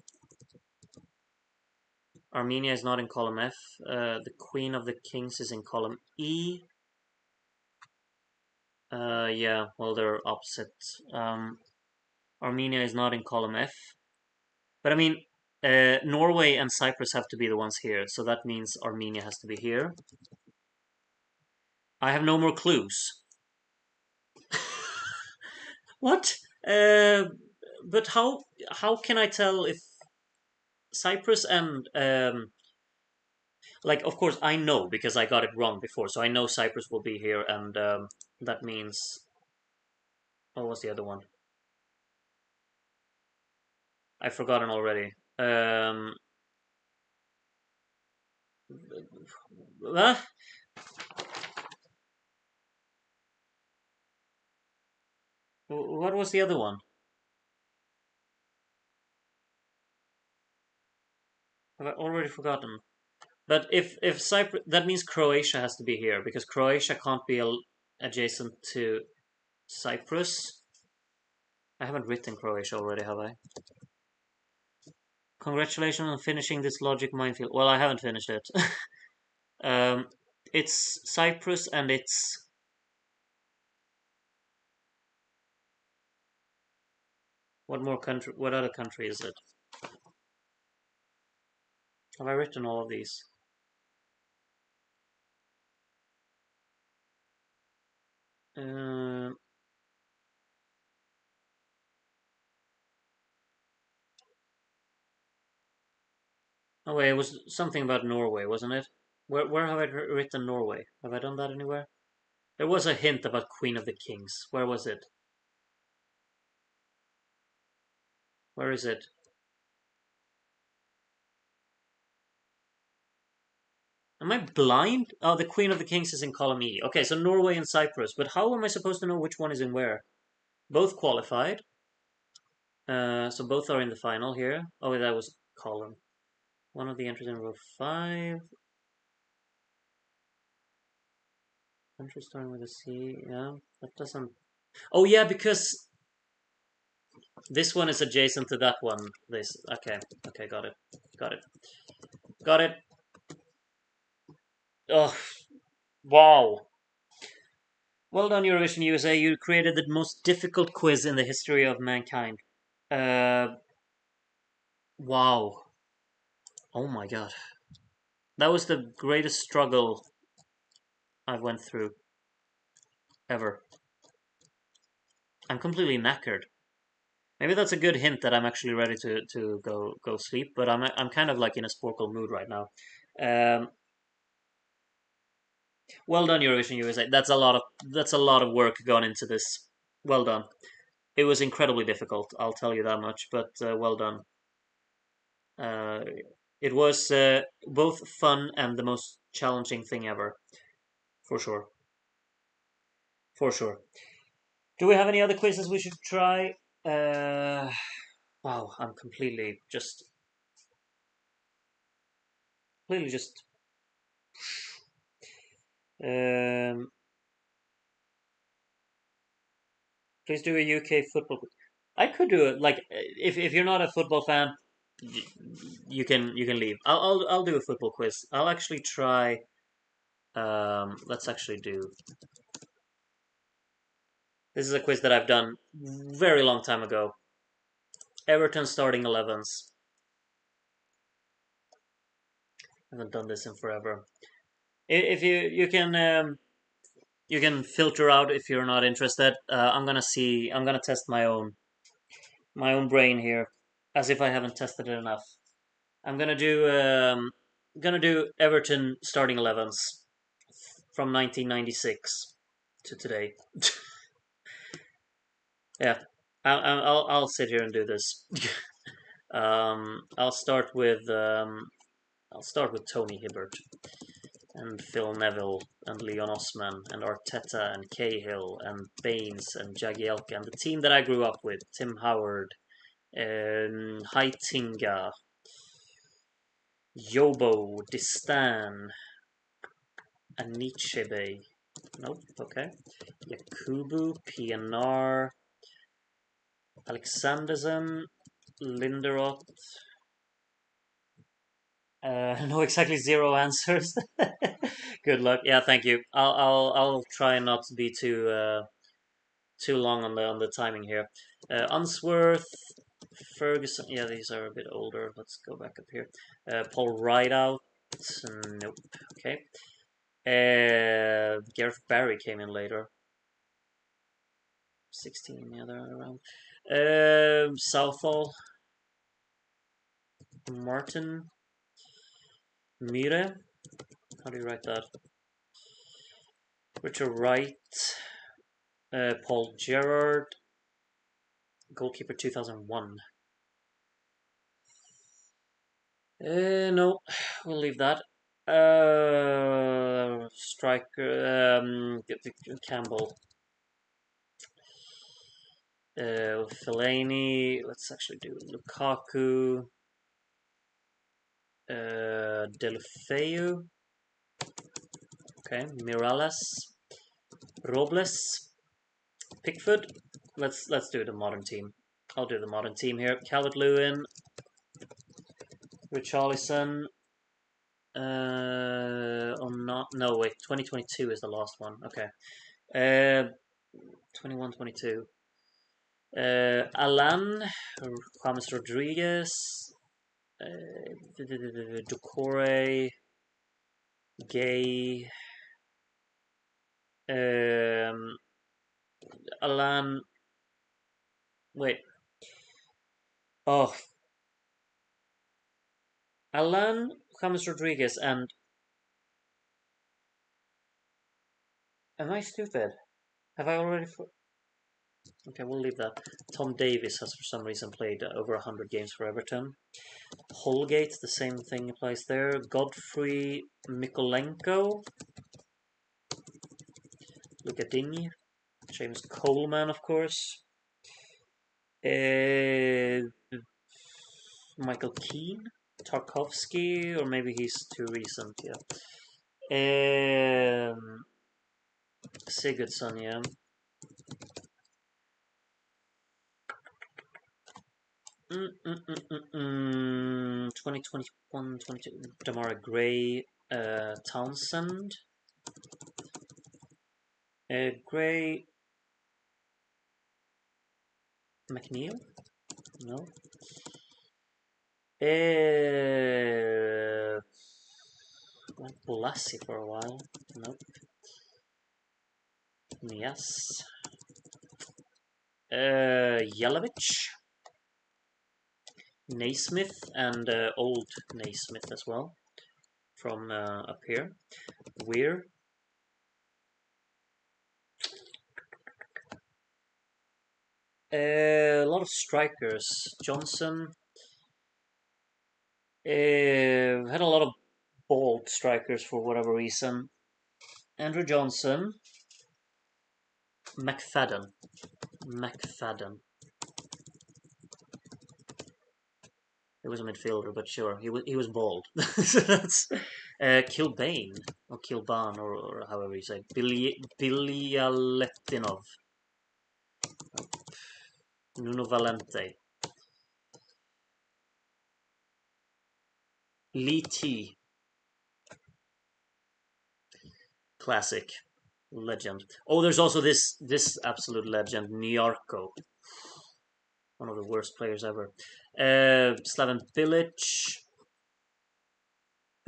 Armenia is not in column F. The Queen of the Kings is in column E. Yeah, well, they're opposite. Armenia is not in column F. But I mean, Norway and Cyprus have to be the ones here, so that means Armenia has to be here. I have no more clues. What? But how can I tell if Cyprus and like, of course I know because I got it wrong before, so I know Cyprus will be here, and that means, oh, what's the other one? I've forgotten already. Uh, what was the other one? Have I already forgotten? But if Cyprus, that means Croatia has to be here because Croatia can't be adjacent to Cyprus. I haven't written Croatia already, have I? Congratulations on finishing this logic minefield. Well, I haven't finished it. um, it's Cyprus and it's what more country? What other country is it? Have I written all of these? Uh, oh wait, it was something about Norway, wasn't it? Where have I written Norway? Have I done that anywhere? There was a hint about Queen of the Kings. Where was it? Where is it? Am I blind? Oh, the Queen of the Kings is in column E. Okay, so Norway and Cyprus. But how am I supposed to know which one is in where? Both qualified. So both are in the final here. Oh, that was column. One of the entries in row 5. Country starting with a C. Yeah, that doesn't. Oh, yeah, because this one is adjacent to that one. This. Okay. Okay, got it. Got it. Got it. Oh, wow. Well done, Eurovision USA. You created the most difficult quiz in the history of mankind. Uh, wow. Oh my god. That was the greatest struggle I've went through ever. I'm completely knackered. Maybe that's a good hint that I'm actually ready to go sleep. But I'm kind of like in a sporkle mood right now. Um, well done, Eurovision USA. That's a lot of work gone into this. Well done. It was incredibly difficult. I'll tell you that much. But well done. Uh, it was both fun and the most challenging thing ever, for sure. For sure. Do we have any other quizzes we should try? Uh, wow, I'm completely just. Um, please do a UK football. I could do it. Like, if you're not a football fan, you can leave. I'll do a football quiz. I'll actually try. Let's actually do. This is a quiz that I've done very long time ago. Everton starting 11s. I haven't done this in forever. If you can filter out if you're not interested. I'm gonna see. I'm gonna test my own brain here, as if I haven't tested it enough. I'm gonna do Everton starting 11s from 1996 to today. Yeah, I'll sit here and do this. um, I'll start with Tony Hibbert, and Phil Neville and Leon Osman and Arteta and Cahill and Baines and Jagielka and the team that I grew up with: Tim Howard, Heitinga, Yobo, Distan, Anichebe. Nope, okay. Yakubu, PNR, Alexanderson, Linderoth. No, exactly 0 answers. Good luck. Yeah, thank you. I'll try not to be too long on the timing here. Unsworth, Ferguson. Yeah, these are a bit older. Let's go back up here. Paul Rideout. Nope. Okay. Gareth Barry came in later. 16, yeah, they're around. Southall, Martin, Mire. How do you write that? Richard Wright, Paul Gerrard, goalkeeper 2001. No, we'll leave that. Striker, Campbell. Fellaini. Let's actually do Lukaku. Delfeu. Okay, Miralles. Robles. Pickford. Let's do the modern team. I'll do the modern team here. Calvert-Lewin. Richarlison. Oh, not. No, wait. 2022 is the last one. Okay. 21-22. Alan. James Rodriguez. Ducore. Gay. Alan. Wait. Oh. Alan, James Rodriguez, and. Am I stupid? Have I already. Okay, we'll leave that. Tom Davies has for some reason played over 100 games for Everton. Holgate, the same thing applies there. Godfrey Mikolenko. Lugadini. James Coleman, of course. Michael Keane. Tarkovsky, or maybe he's too recent, yeah. Sigurdsson, yeah. 2021, 22. Damara Gray, Townsend. Gray. McNeil? No. Went Bolassi for a while. Nope. Yes. Yelovich. Naismith and old Naismith as well from up here. Weir. A lot of strikers. Johnson. Had a lot of bald strikers for whatever reason. Andrew Johnson. McFadden. He was a midfielder, but sure, he was bald. So that's Kilbane or Kilban or however you say. Bilyaletinov. Nuno Valente. Lee T. Classic. Legend. Oh, there's also this absolute legend, Nyarko. One of the worst players ever. Slaven Bilic.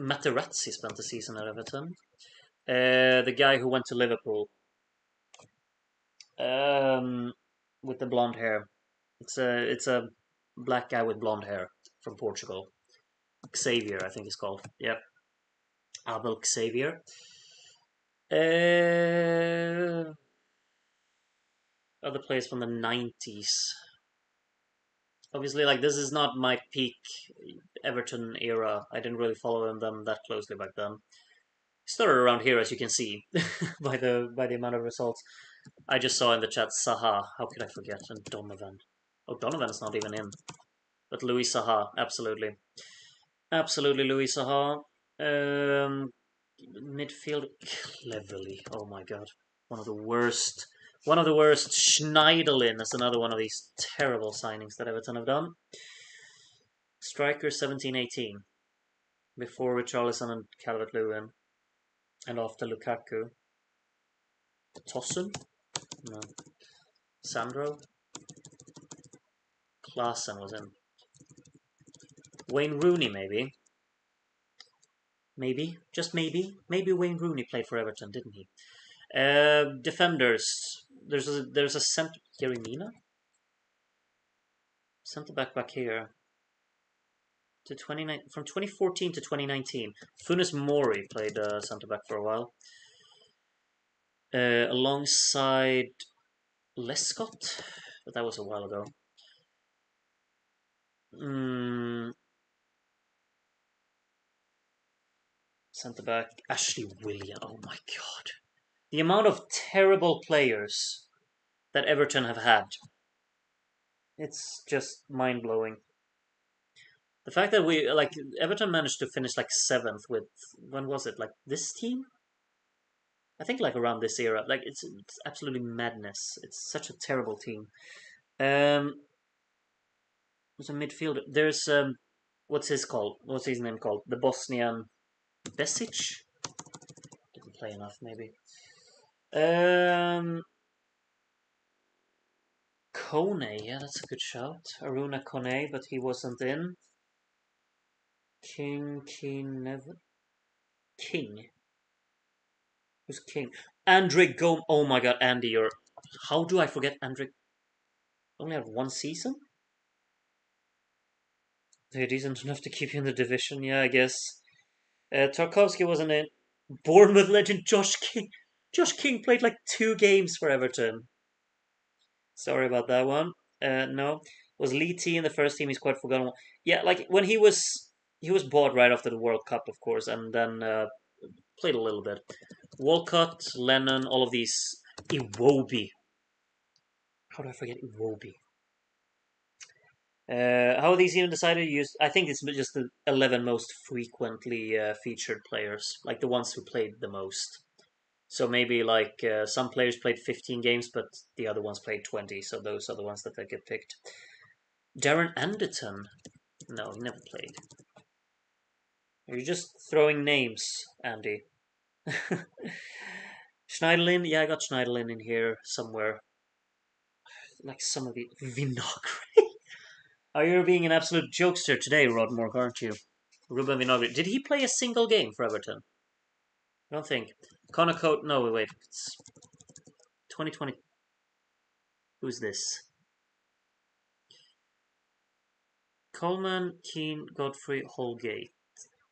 Materazzi spent the season at Everton. The guy who went to Liverpool. With the blonde hair. It's a black guy with blonde hair from Portugal. Xavier, I think he's called. Yep. Abel Xavier. Other players from the 90s. Obviously, like, this is not my peak Everton era. I didn't really follow them that closely back then. Started around here, as you can see, by the amount of results. I just saw in the chat Saha. How could I forget? And Donovan. Oh, Donovan's not even in. But Louis Saha, absolutely. Absolutely Louis Saha. Midfield Cleverly. Oh my god. One of the worst. One of the worst. Schneiderlin is another one of these terrible signings that Everton have done. Striker 17-18. Before Richarlison and Calvert-Lewin. And after Lukaku. Tosun? No. Sandro? Klaassen was in. Wayne Rooney, maybe. Maybe. Just maybe. Maybe Wayne Rooney played for Everton, didn't he? Defenders. There's a centre. Yerry Mina? Centre back here. To 29 from 2014 to 2019. Funes Mori played centre back for a while. Alongside Lescott, but that was a while ago. Centre back Ashley Williams. Oh my god. The amount of terrible players that Everton have had. It's just mind blowing. The fact that Everton managed to finish like 7th with, when was it? Like this team? I think like around this era. Like it's absolutely madness. It's such a terrible team. There's a midfielder. There's what's his called? What's his name called? The Bosnian Besic. Didn't play enough, maybe. Kone, yeah, that's a good shout. Aruna Kone, but he wasn't in. King. Who's King? Andre Gomez. Oh my god, Andy, you're. How do I forget Andre? Only had one season? They're decent enough to keep you in the division, yeah, I guess. Tarkovsky wasn't in. Bournemouth legend Josh King. Josh King played like 2 games for Everton. Sorry about that one. No. Was Lee T in the first team? He's quite forgotten. Yeah, like when he was bought right after the World Cup, of course, and then played a little bit. Walcott, Lennon, all of these. Iwobi. How do I forget Iwobi? How are these even decided to use? I think it's just the 11 most frequently featured players, like the ones who played the most. So maybe like some players played 15 games, but the other ones played 20. So those are the ones that get picked. Darren Anderton. No, he never played. You're just throwing names, Andy. Schneiderlin, yeah, I got Schneiderlin in here somewhere. Like some of the Vinagre. Oh, you're being an absolute jokester today, Rodmore, aren't you? Ruben Vinagre. Did he play a single game for Everton? I don't think. Connor Cote. No, wait. It's 2020. Who's this? Coleman, Keane, Godfrey, Holgate.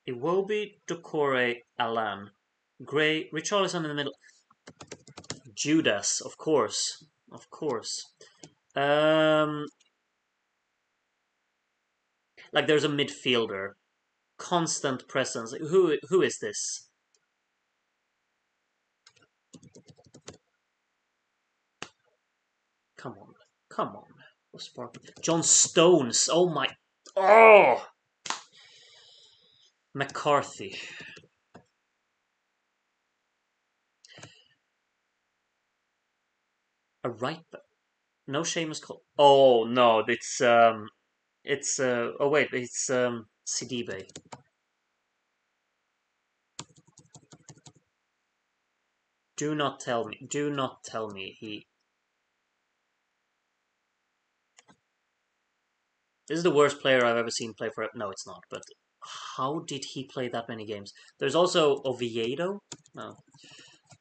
Iwobi, Dokore, Alan. Gray, Richarlison in the middle. Judas, of course. Of course. Like there's a midfielder. Constant presence. Who is this? Come on. Come on. John Stones. Oh my. Oh! McCarthy. A right back. No Seamus Cole. Oh no, oh wait, it's Sidibe. Do not tell me. Do not tell me he. This is the worst player I've ever seen play for. No, it's not. But how did he play that many games? There's also Oviedo. No,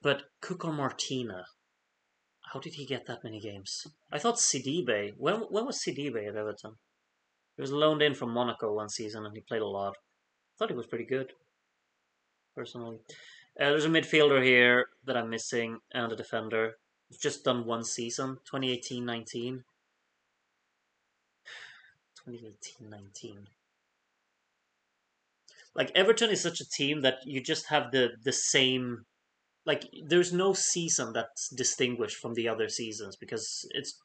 but Cuco Martina. How did he get that many games? I thought Sidibe. When was Sidibe at Everton? He was loaned in from Monaco one season and he played a lot. I thought he was pretty good, personally. There's a midfielder here that I'm missing and a defender. We've just done one season, 2018-19. 2018-19. Like Everton is such a team that you just have the same. Like there's no season that's distinguished from the other seasons because it's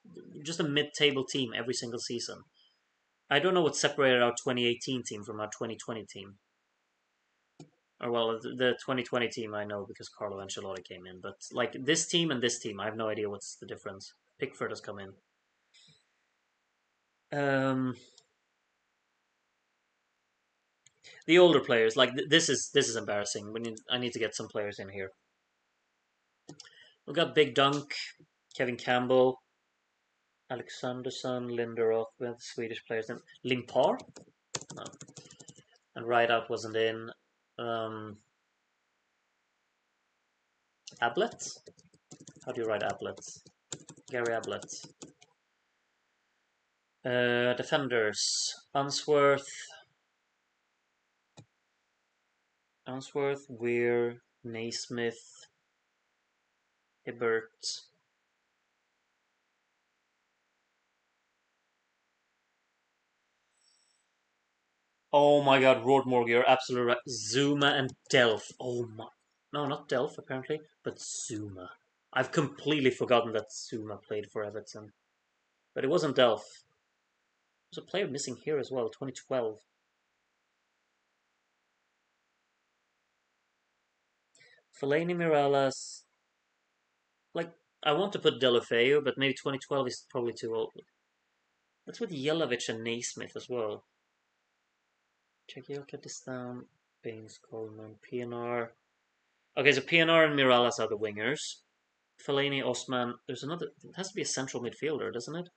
just a mid-table team every single season. I don't know what separated our 2018 team from our 2020 team. Or well, the 2020 team I know because Carlo Ancelotti came in, but like this team and this team, I have no idea what's the difference. Pickford has come in. Um, the older players, like this is embarrassing. I need to get some players in here. We've got Big Dunk, Kevin Campbell, Alexandersson, Linderoth. We have Swedish players. Then Limpar, no, and Rideout wasn't in. Um, Ablett. How do you write Ablett? Gary Ablett. Defenders: Unsworth, Weir, Naismith, Hibbert. Oh my god, Rodmorg, you're absolutely right. Zuma and Delph. Oh my. No, not Delph, apparently, but Zuma. I've completely forgotten that Zuma played for Everton. But it wasn't Delph. There's a player missing here as well, 2012. Fellaini, Mirallas. Like, I want to put Delofeu, but maybe 2012 is probably too old. That's with Yelovich and Naismith as well. Chekioka, Distam, Baines, Coleman, PNR. Okay, so PNR and Mirallas are the wingers. Fellaini, Osman. There's another. It has to be a central midfielder, doesn't it?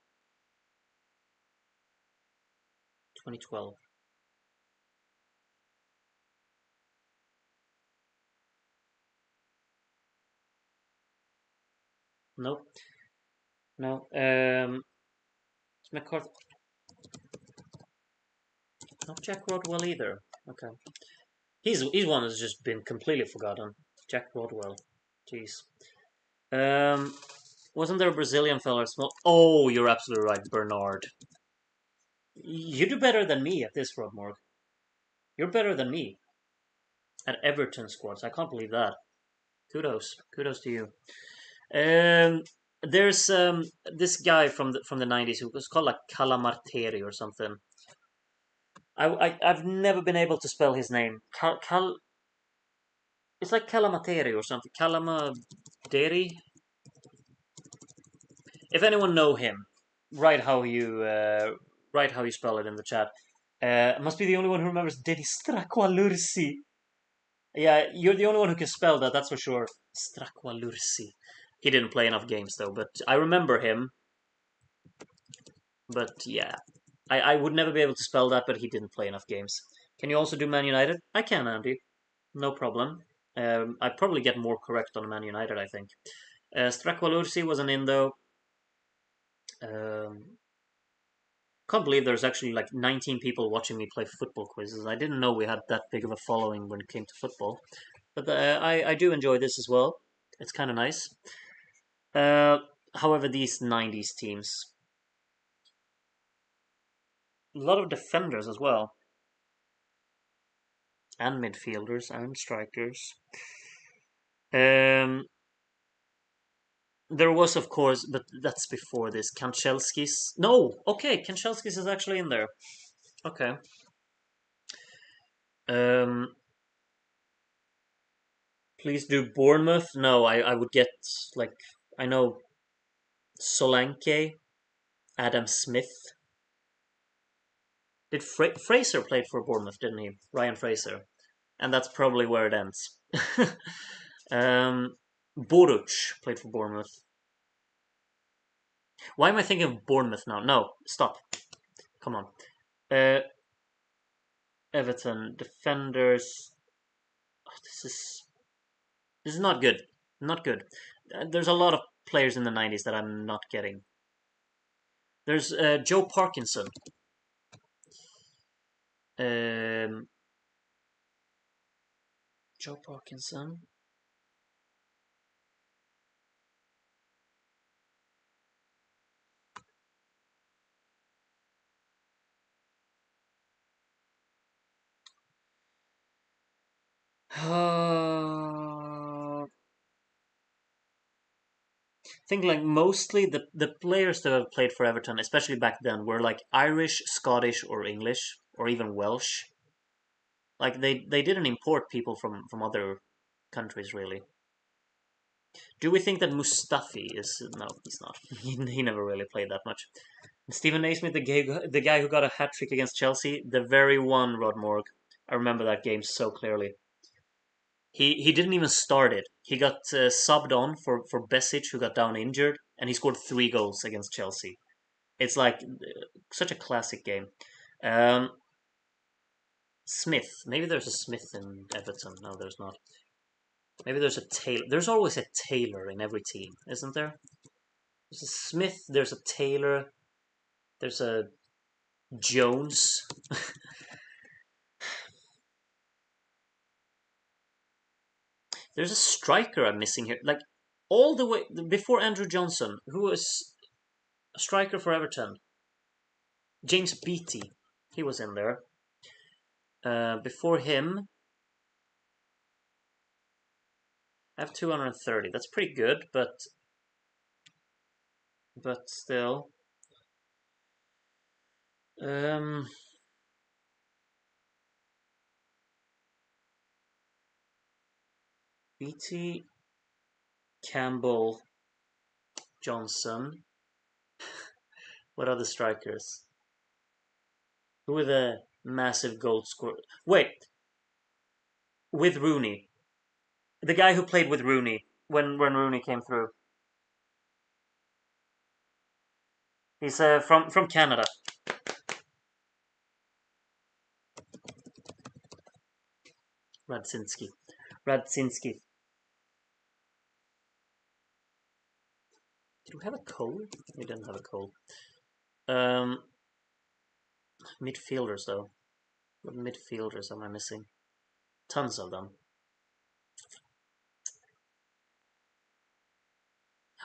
2012. Nope. No. It's McCarthy. Not Jack Rodwell either. Okay. He's one that's just been completely forgotten. Jack Rodwell. Jeez. Um, wasn't there a Brazilian fella? Small. Oh, you're absolutely right, Bernard. You do better than me at this, Rodmorg. You're better than me at Everton squads. I can't believe that. Kudos to you. Um, there's this guy from the 90s who was called like Calamarteri or something. I've never been able to spell his name. It's like Calamateri or something. Calamaderi. If anyone know him, write how you spell it in the chat. Must be the only one who remembers Denis Straqualursi. Yeah, you're the only one who can spell that. That's for sure. Straqualursi. He didn't play enough games though, but I remember him. But yeah, I would never be able to spell that. But he didn't play enough games. Can you also do Man United? I can, Andy. No problem. I probably get more correct on Man United. I think. Straqualursi was an Indo. Um, can't believe there's actually like 19 people watching me play football quizzes. I didn't know we had that big of a following when it came to football, but I do enjoy this as well. It's kind of nice. Uh, However, these 90s teams, a lot of defenders as well, and midfielders and strikers. Um, there was, of course, but that's before this. Kanchelskis. No, okay, Kanchelskis is actually in there. Okay. Um, please do Bournemouth. No, I would get like I know Solanke, Adam Smith. Did Fraser played for Bournemouth, didn't he? Ryan Fraser, and that's probably where it ends. Boruc played for Bournemouth. Why am I thinking of Bournemouth now? No, stop. Come on. Uh, Everton defenders. Oh, this is not good. Not good. There's a lot of players in the 90s that I'm not getting. There's Joe Parkinson. Um, Joe Parkinson. think like mostly the players that have played for Everton, especially back then, were like Irish, Scottish, or English, or even Welsh. Like they didn't import people from other countries really. Do we think that Mustafi is? No, he's not. He never really played that much. Stephen Naismith, the guy who got a hat trick against Chelsea, the very one, Rod Morg. I remember that game so clearly. He didn't even start it. He got subbed on for Besic, who got down injured, and he scored 3 goals against Chelsea. It's like such a classic game. Um, Smith. Maybe there's a Smith in Everton. No, there's not. Maybe there's a Taylor. There's always a Taylor in every team, isn't there? There's a Smith. There's a Taylor. There's a Jones. There's a striker I'm missing here. Like all the way before Andrew Johnson, who was a striker for Everton. James Beattie. He was in there. Before him, I have 230. That's pretty good, but still. Um, Beattie, Campbell, Johnson. What other strikers? Who are the massive goal scorers? Wait, with Rooney, the guy who played with Rooney when Rooney came through. He's from Canada. Radzinski. Radzinski. Did we have a cold? We didn't have a cold. Um, Midfielders though. What midfielders am I missing? Tons of them.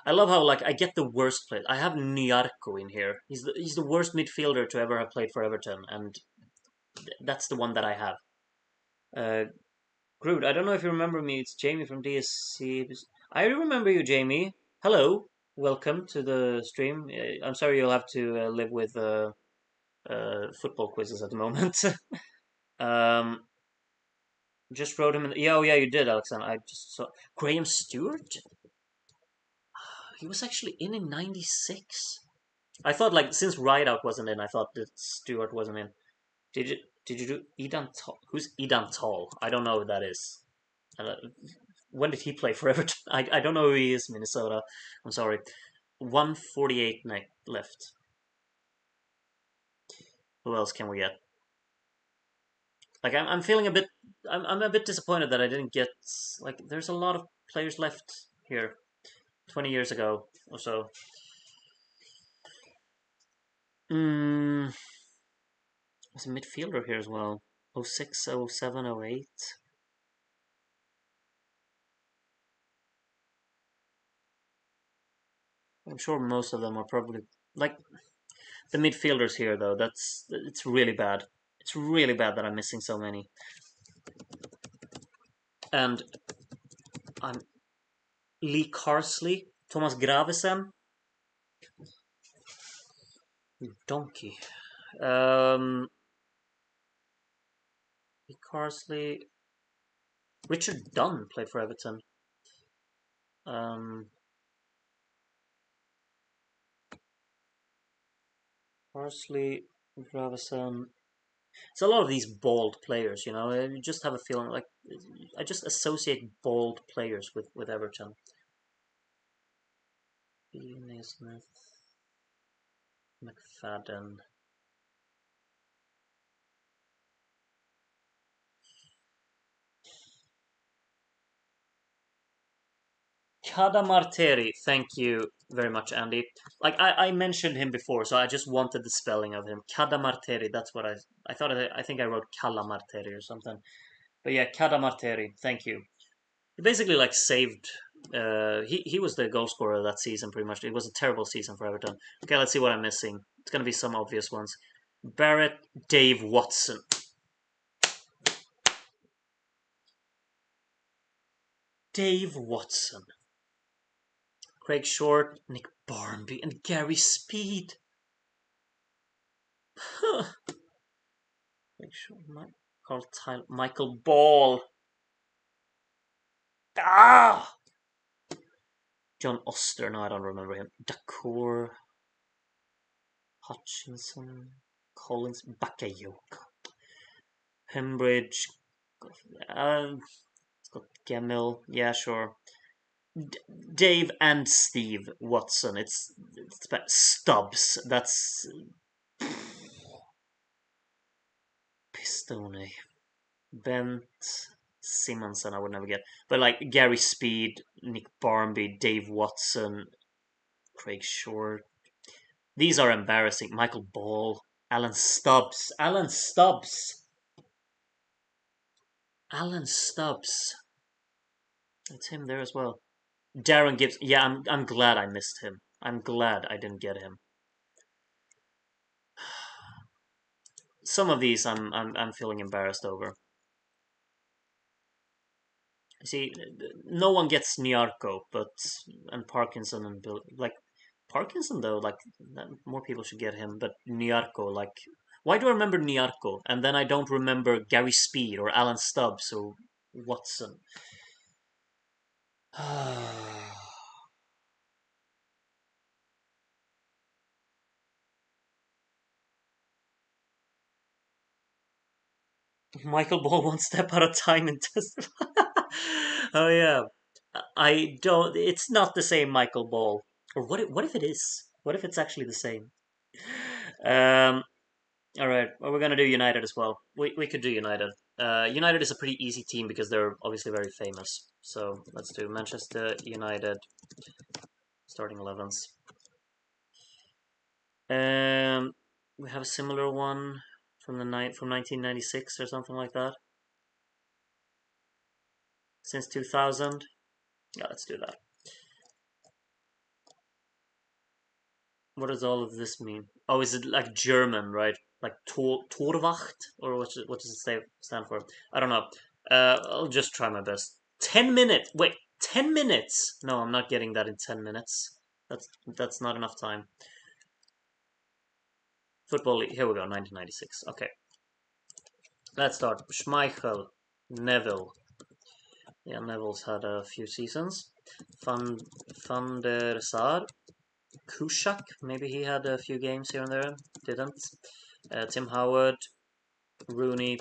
I love how like I get the worst players. I have Nyarko in here. He's the worst midfielder to ever have played for Everton, and that's the one that I have. Uh, Groot, I don't know if you remember me. It's Jamie from DSC. I remember you, Jamie. Hello, welcome to the stream. I'm sorry you'll have to live with football quizzes at the moment. um, just wrote him in. Yeah, oh yeah, you did, Alexander. I just saw Graham Stewart. He was actually in '96. I thought like since Rideout wasn't in, I thought that Stewart wasn't in. Did you did you do Edan Tall? Who's Edan Tall? I don't know who that is. Uh, when did he play for Everton? I don't know who he is. Minnesota. I'm sorry. 148 left. Who else can we get? Like I'm feeling a bit. I'm a bit disappointed that I didn't get like. There's a lot of players left here. 20 years ago or so. Hmm. There's a midfielder here as well. 06, 07, 08. I'm sure most of them are probably like the midfielders here though. It's really bad. It's really bad that I'm missing so many. And I'm Lee Carsley, Thomas Gravesen, donkey. Um, Lee Carsley, Richard Dunn played for Everton. Um, Carsley, Gravesen. It's a lot of these bald players, you know. You just have a feeling like I just associate bald players with Everton. B. Naismith, McFadden. Cadamarteri, thank you very much, Andy. Like I mentioned him before, so I just wanted the spelling of him. Cadamarteri, that's what I thought. I think I wrote Calamarteri or something. But yeah, Cadamarteri, thank you. He basically like saved. He was the goal scorer that season, pretty much. It was a terrible season for Everton. Okay, let's see what I'm missing. It's gonna be some obvious ones. Barrett, Dave Watson. Dave Watson, Craig Short, Nick Barmby, and Gary Speed. Craig Short, Carl Tyler, Michael Ball. Ah! John Oster, no, I don't remember him. Dacour, Hutchinson, Collins, Bakayoko, Hembridge, Scott Gemmell, yeah, sure. Dave and Steve Watson. It's about Stubbs. That's Pistone. Bent Simonson. I would never get. But like Gary Speed, Nick Barmby, Dave Watson, Craig Short. These are embarrassing. Michael Ball, Alan Stubbs. Alan Stubbs. Alan Stubbs. It's him there as well. Darren Gibbs. Yeah, I'm glad I missed him. I'm glad I didn't get him. Some of these I'm feeling embarrassed over. See, no one gets Nyarko, but and Parkinson and Bill, like Parkinson though, like more people should get him. But Nyarko, like, why do I remember Nyarko and then I don't remember Gary Speed or Alan Stubbs or Watson? Michael Ball one step at a time in test. Oh yeah, I don't. It's not the same Michael Ball. Or what? What if it is? What if it's actually the same? Um, All right. Well, we're gonna do United as well. We could do United. United is a pretty easy team because they're obviously very famous. So let's do Manchester United starting 11s. We have a similar one from the night from 1996 or something like that. Since 2000. Yeah, let's do that. What does all of this mean? Oh, is it like German, right? Like Torwacht, or what does it stand for? I don't know. I'll just try my best. 10 minutes. Wait, 10 minutes? No, I'm not getting that in 10 minutes. That's not enough time. Football League. Here we go. 1996. Okay, let's start. Schmeichel, Neville. Yeah, Neville's had a few seasons. Van der Sar, Kushak. Maybe he had a few games here and there. Didn't. Tim Howard, Rooney,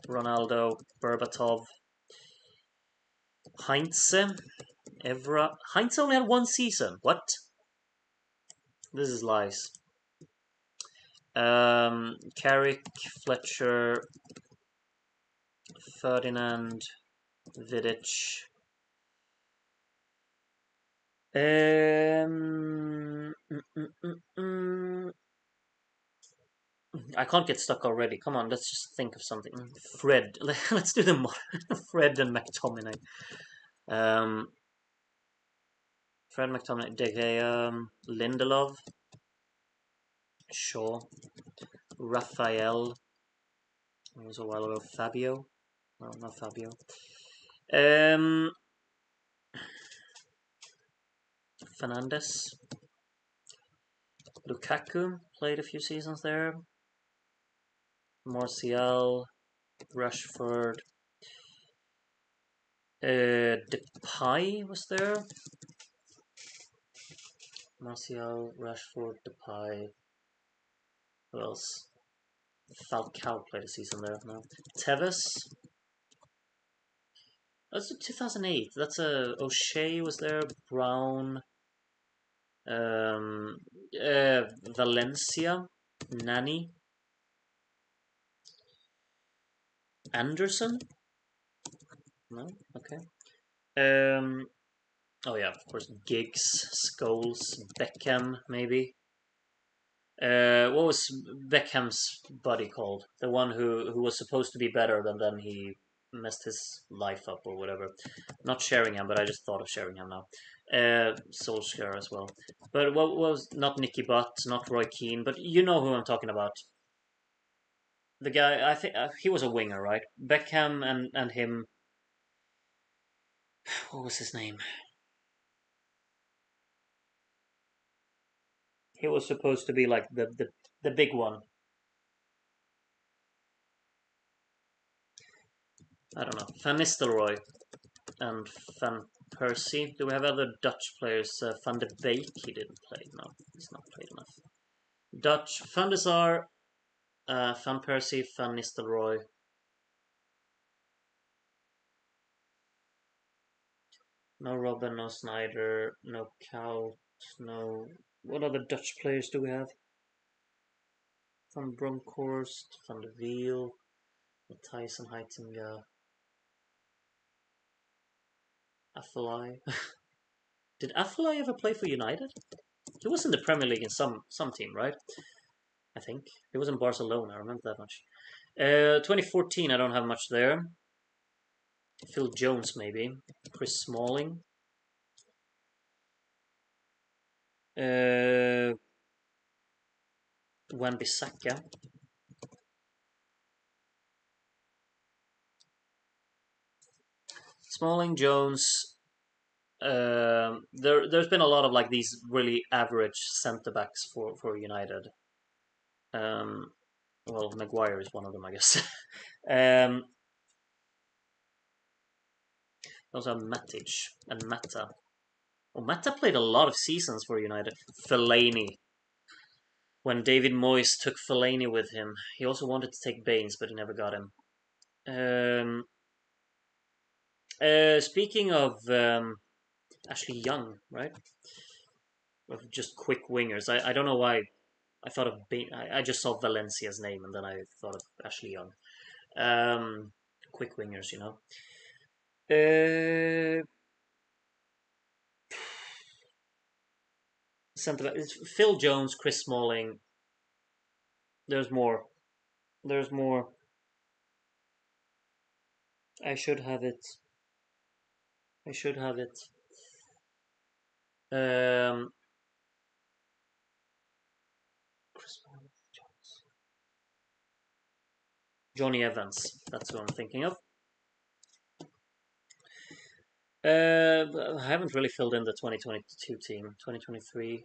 Ronaldo, Berbatov, Heinze, Evra. Heinze only had one season. What? This is lies. Carrick, Fletcher, Ferdinand, Vidic. I can't get stuck already. Come on, let's just think of something. Fred. Let's do them. Fred and McTominay. Um, Fred McTominay, De Gea, Lindelof, Shaw, Raphael. It was a while ago. Fabio. No, not Fabio. Fernandes. Lukaku played a few seasons there. Martial, Rashford. Depay was there. Martial, Rashford, Depay. Who else? Falcao played a season there. No. Tevez. That's 2008. That's O'Shea was there. Brown. Um, Valencia. Nani. Anderson. No. Okay. Oh yeah, of course. Giggs, Scholes, Beckham, maybe. What was Beckham's buddy called? The one who was supposed to be better, but then he messed his life up or whatever. Not Sheringham, but I just thought of Sheringham now. Solskjaer as well. But what was not Nicky Butt, not Roy Keane, but you know who I'm talking about. The guy, I think he was a winger, right? Beckham and him. What was his name? He was supposed to be like the big one. I don't know. Van Nistelrooy and Van Persie. Do we have other Dutch players? Van de Beek. He didn't play. No, he's not played enough. Dutch. Van der Sar, Van Persie, Van Nistelrooy. No Robben, no Snyder, no Cow, no. What other Dutch players do we have? Van Bronckhorst, Van de Wiel, Tyson Heitinga, Afellay. Did Afellay ever play for United? He was in the Premier League in some team, right? I think he was in Barcelona. I remember that much. 2014, I don't have much there. Phil Jones, maybe. Chris Smalling. Wan-Bissaka. Smalling, Jones. There's been a lot of like these really average centre backs for United. Um, well, Maguire is one of them, I guess. um, also Matic and Mata. Oh, Mata played a lot of seasons for United. Fellaini. When David Moyes took Fellaini with him, he also wanted to take Baines, but he never got him. Um, Speaking of Ashley Young, right? Of just quick wingers. I don't know why I thought of Bain. I just saw Valencia's name and then I thought of Ashley Young. Um, Quick wingers, you know. Uh, Centre Phil Jones, Chris Smalling. There's more. There's more. I should have it. I should have it. Um, Chris Smalling, Jones. Johnny Evans. That's who I'm thinking of. I haven't really filled in the 2022 team. 2023.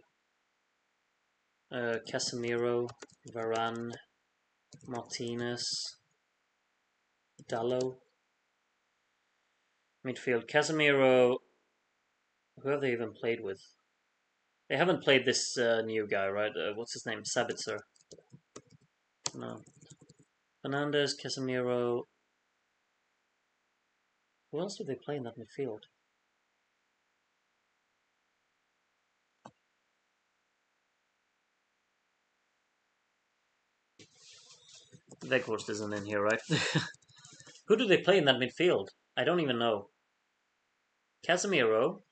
Casemiro, Varane, Martinez, Dallo. Midfield. Casemiro. Who have they even played with? They haven't played this new guy, right? What's his name? Sabitzer. No. Fernandez, Casemiro. Who else did they play in that midfield? Weghorst isn't in here, right? Who do they play in that midfield? I don't even know. Casemiro.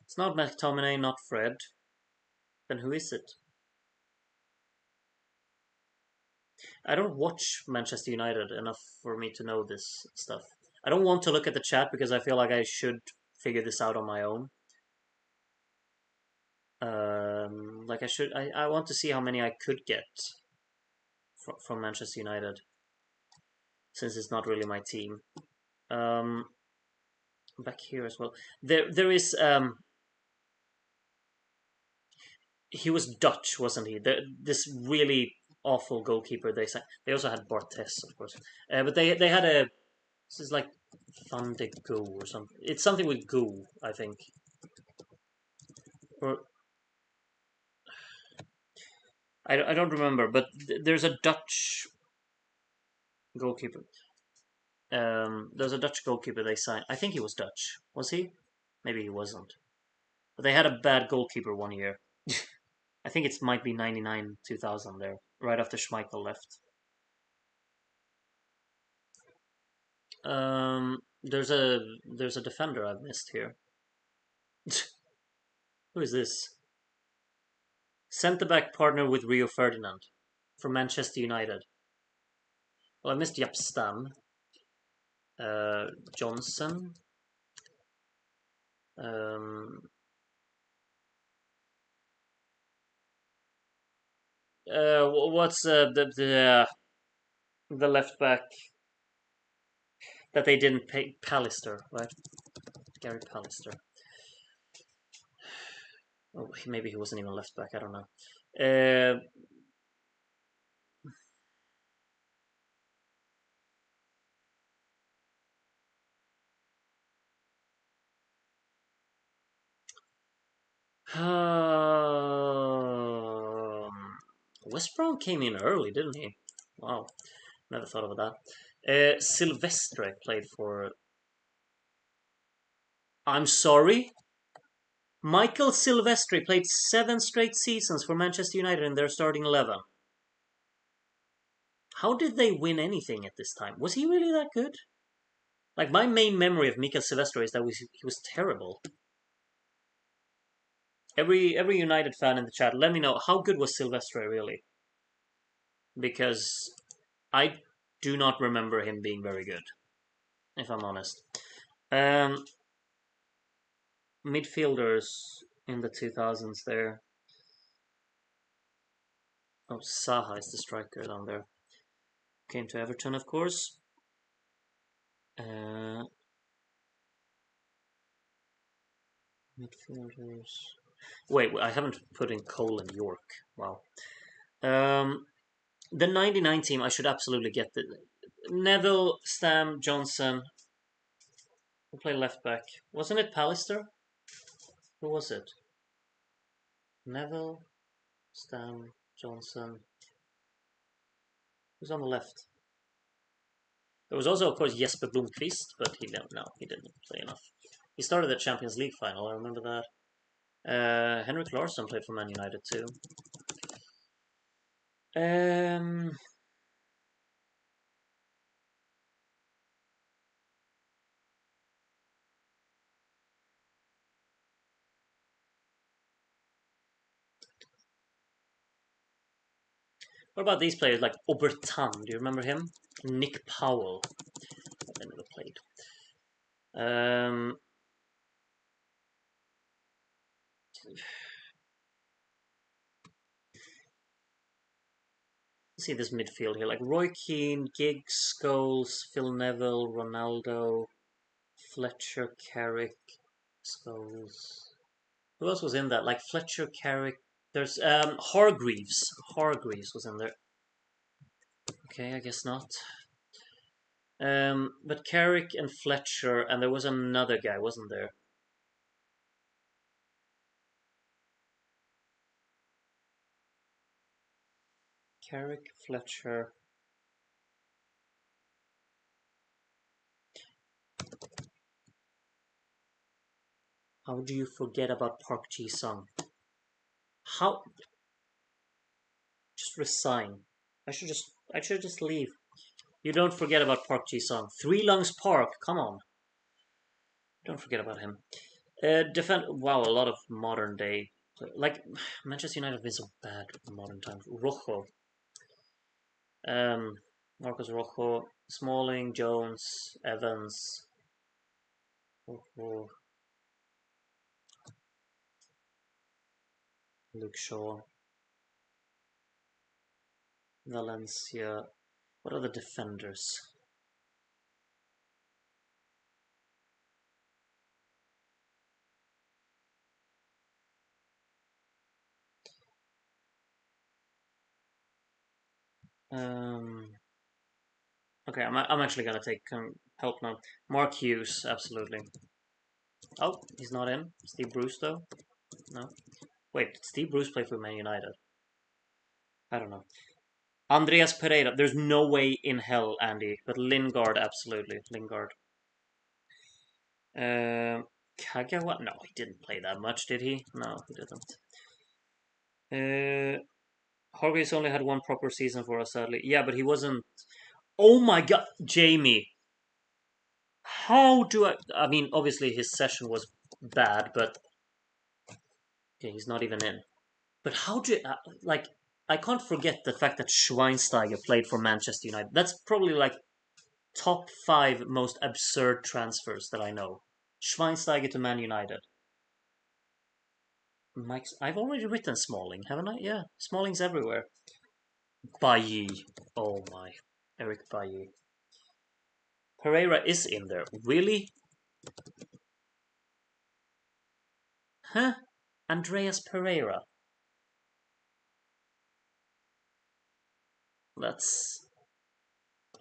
It's not McTominay, not Fred. Then who is it? I don't watch Manchester United enough for me to know this stuff. I don't want to look at the chat because I feel like I should figure this out on my own. Like I should, I want to see how many I could get from Manchester United, since it's not really my team. Um, Back here as well. There is he was Dutch, wasn't he? This really awful goalkeeper they signed. They also had Bartes, of course, but they had a this is like Van de Go or something. It's something with Go, I think. Or I don't remember, but there's a Dutch goalkeeper. There's a Dutch goalkeeper they signed. I think he was Dutch. Was he? Maybe he wasn't. But they had a bad goalkeeper one year. I think it might be 99 2000 there, right after Schmeichel left. There's a defender I've missed here. Who is this? Centre back partner with Rio Ferdinand from Manchester United. Well, I missed Jaap Stam. Johnson. Um, what's the The left back that they didn't pay, Pallister, right? Gary Pallister. Oh, maybe he wasn't even left back. I don't know. Uh, West Brom came in early, didn't he? Wow, never thought about that. Silvestre played for. I'm sorry, Michael Silvestre played 7 straight seasons for Manchester United in their starting 11. How did they win anything at this time? Was he really that good? Like, my main memory of Michael Silvestre is that he was terrible. Every United fan in the chat, let me know, how good was Silvestre really? Because I do not remember him being very good, if I'm honest. Um, Midfielders in the 2000s there. Oh, Saha is the striker down there. Came to Everton, of course. Uh, Midfielders. Wait, I haven't put in Cole and York. Wow. Um, the 99 team, I should absolutely get the Neville, Stam, Johnson. Who played left back? Wasn't it Pallister? Who was it? Neville, Stam, Johnson. Who's on the left? There was also, of course, Jesper Blomqvist, but he didn't play enough. He started the Champions League final. I remember that. Henrik Larsson played for Man United too. Um, what about these players like Obertan? Do you remember him? Nick Powell. They never played. Um, see this midfield here, like Roy Keane, Giggs, Scholes, Phil Neville, Ronaldo, Fletcher, Carrick, Scholes. Who else was in that? Like Fletcher, Carrick. There's Hargreaves. Hargreaves was in there. Okay, I guess not. But Carrick and Fletcher, and there was another guy, wasn't there? Carrick, Fletcher. How do you forget about Park Ji Sung? How? Just resign. I should just leave. You don't forget about Park Ji Sung. Three Lungs Park. Come on. Don't forget about him. Defend. Wow, a lot of modern day. Like Manchester United have been so bad in modern times. Rojo. Um, Marcos Rojo, Smalling, Jones, Evans. Rojo, Luke Shaw, Valencia. What are the defenders? Um, okay, I'm actually gonna take help now. Mark Hughes, absolutely. Oh, he's not in. Steve Bruce though. No. Wait, did Steve Bruce play for Man United? I don't know. Andreas Pereira. There's no way in hell, Andy. But Lingard, absolutely. Lingard. Kagawa? No, he didn't play that much, did he? No, he didn't. Hargreaves only had one proper season for us, sadly. Yeah, but he wasn't. Oh my god, Jamie. How do I. I mean, obviously his session was bad, but. Okay, he's not even in. But how do. Like, I can't forget the fact that Schweinsteiger played for Manchester United. That's probably like top 5 most absurd transfers that I know. Schweinsteiger to Man United. Mike's. I've already written Smalling, haven't I? Yeah, Smalling's everywhere. Bailly. Oh my. Eric Bailly. Pereira is in there. Really? Huh? Andreas Pereira. That's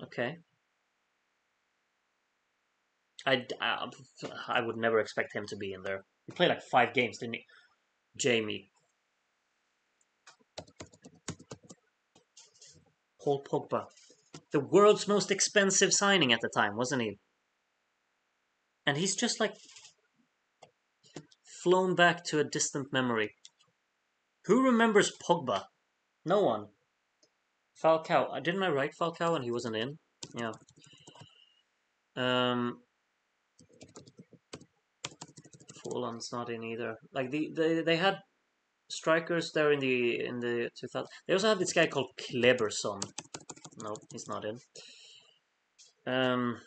okay. I would never expect him to be in there. He played like 5 games, didn't he? Jamie. Paul Pogba. The world's most expensive signing at the time, wasn't he? And he's just like flown back to a distant memory. Who remembers Pogba? No one. Falcao. Didn't I write Falcao and he wasn't in? Yeah. Um, Forlan's not in either. Like they had strikers there in the 2000s. They also had this guy called Kleberson. No, he's not in. Um,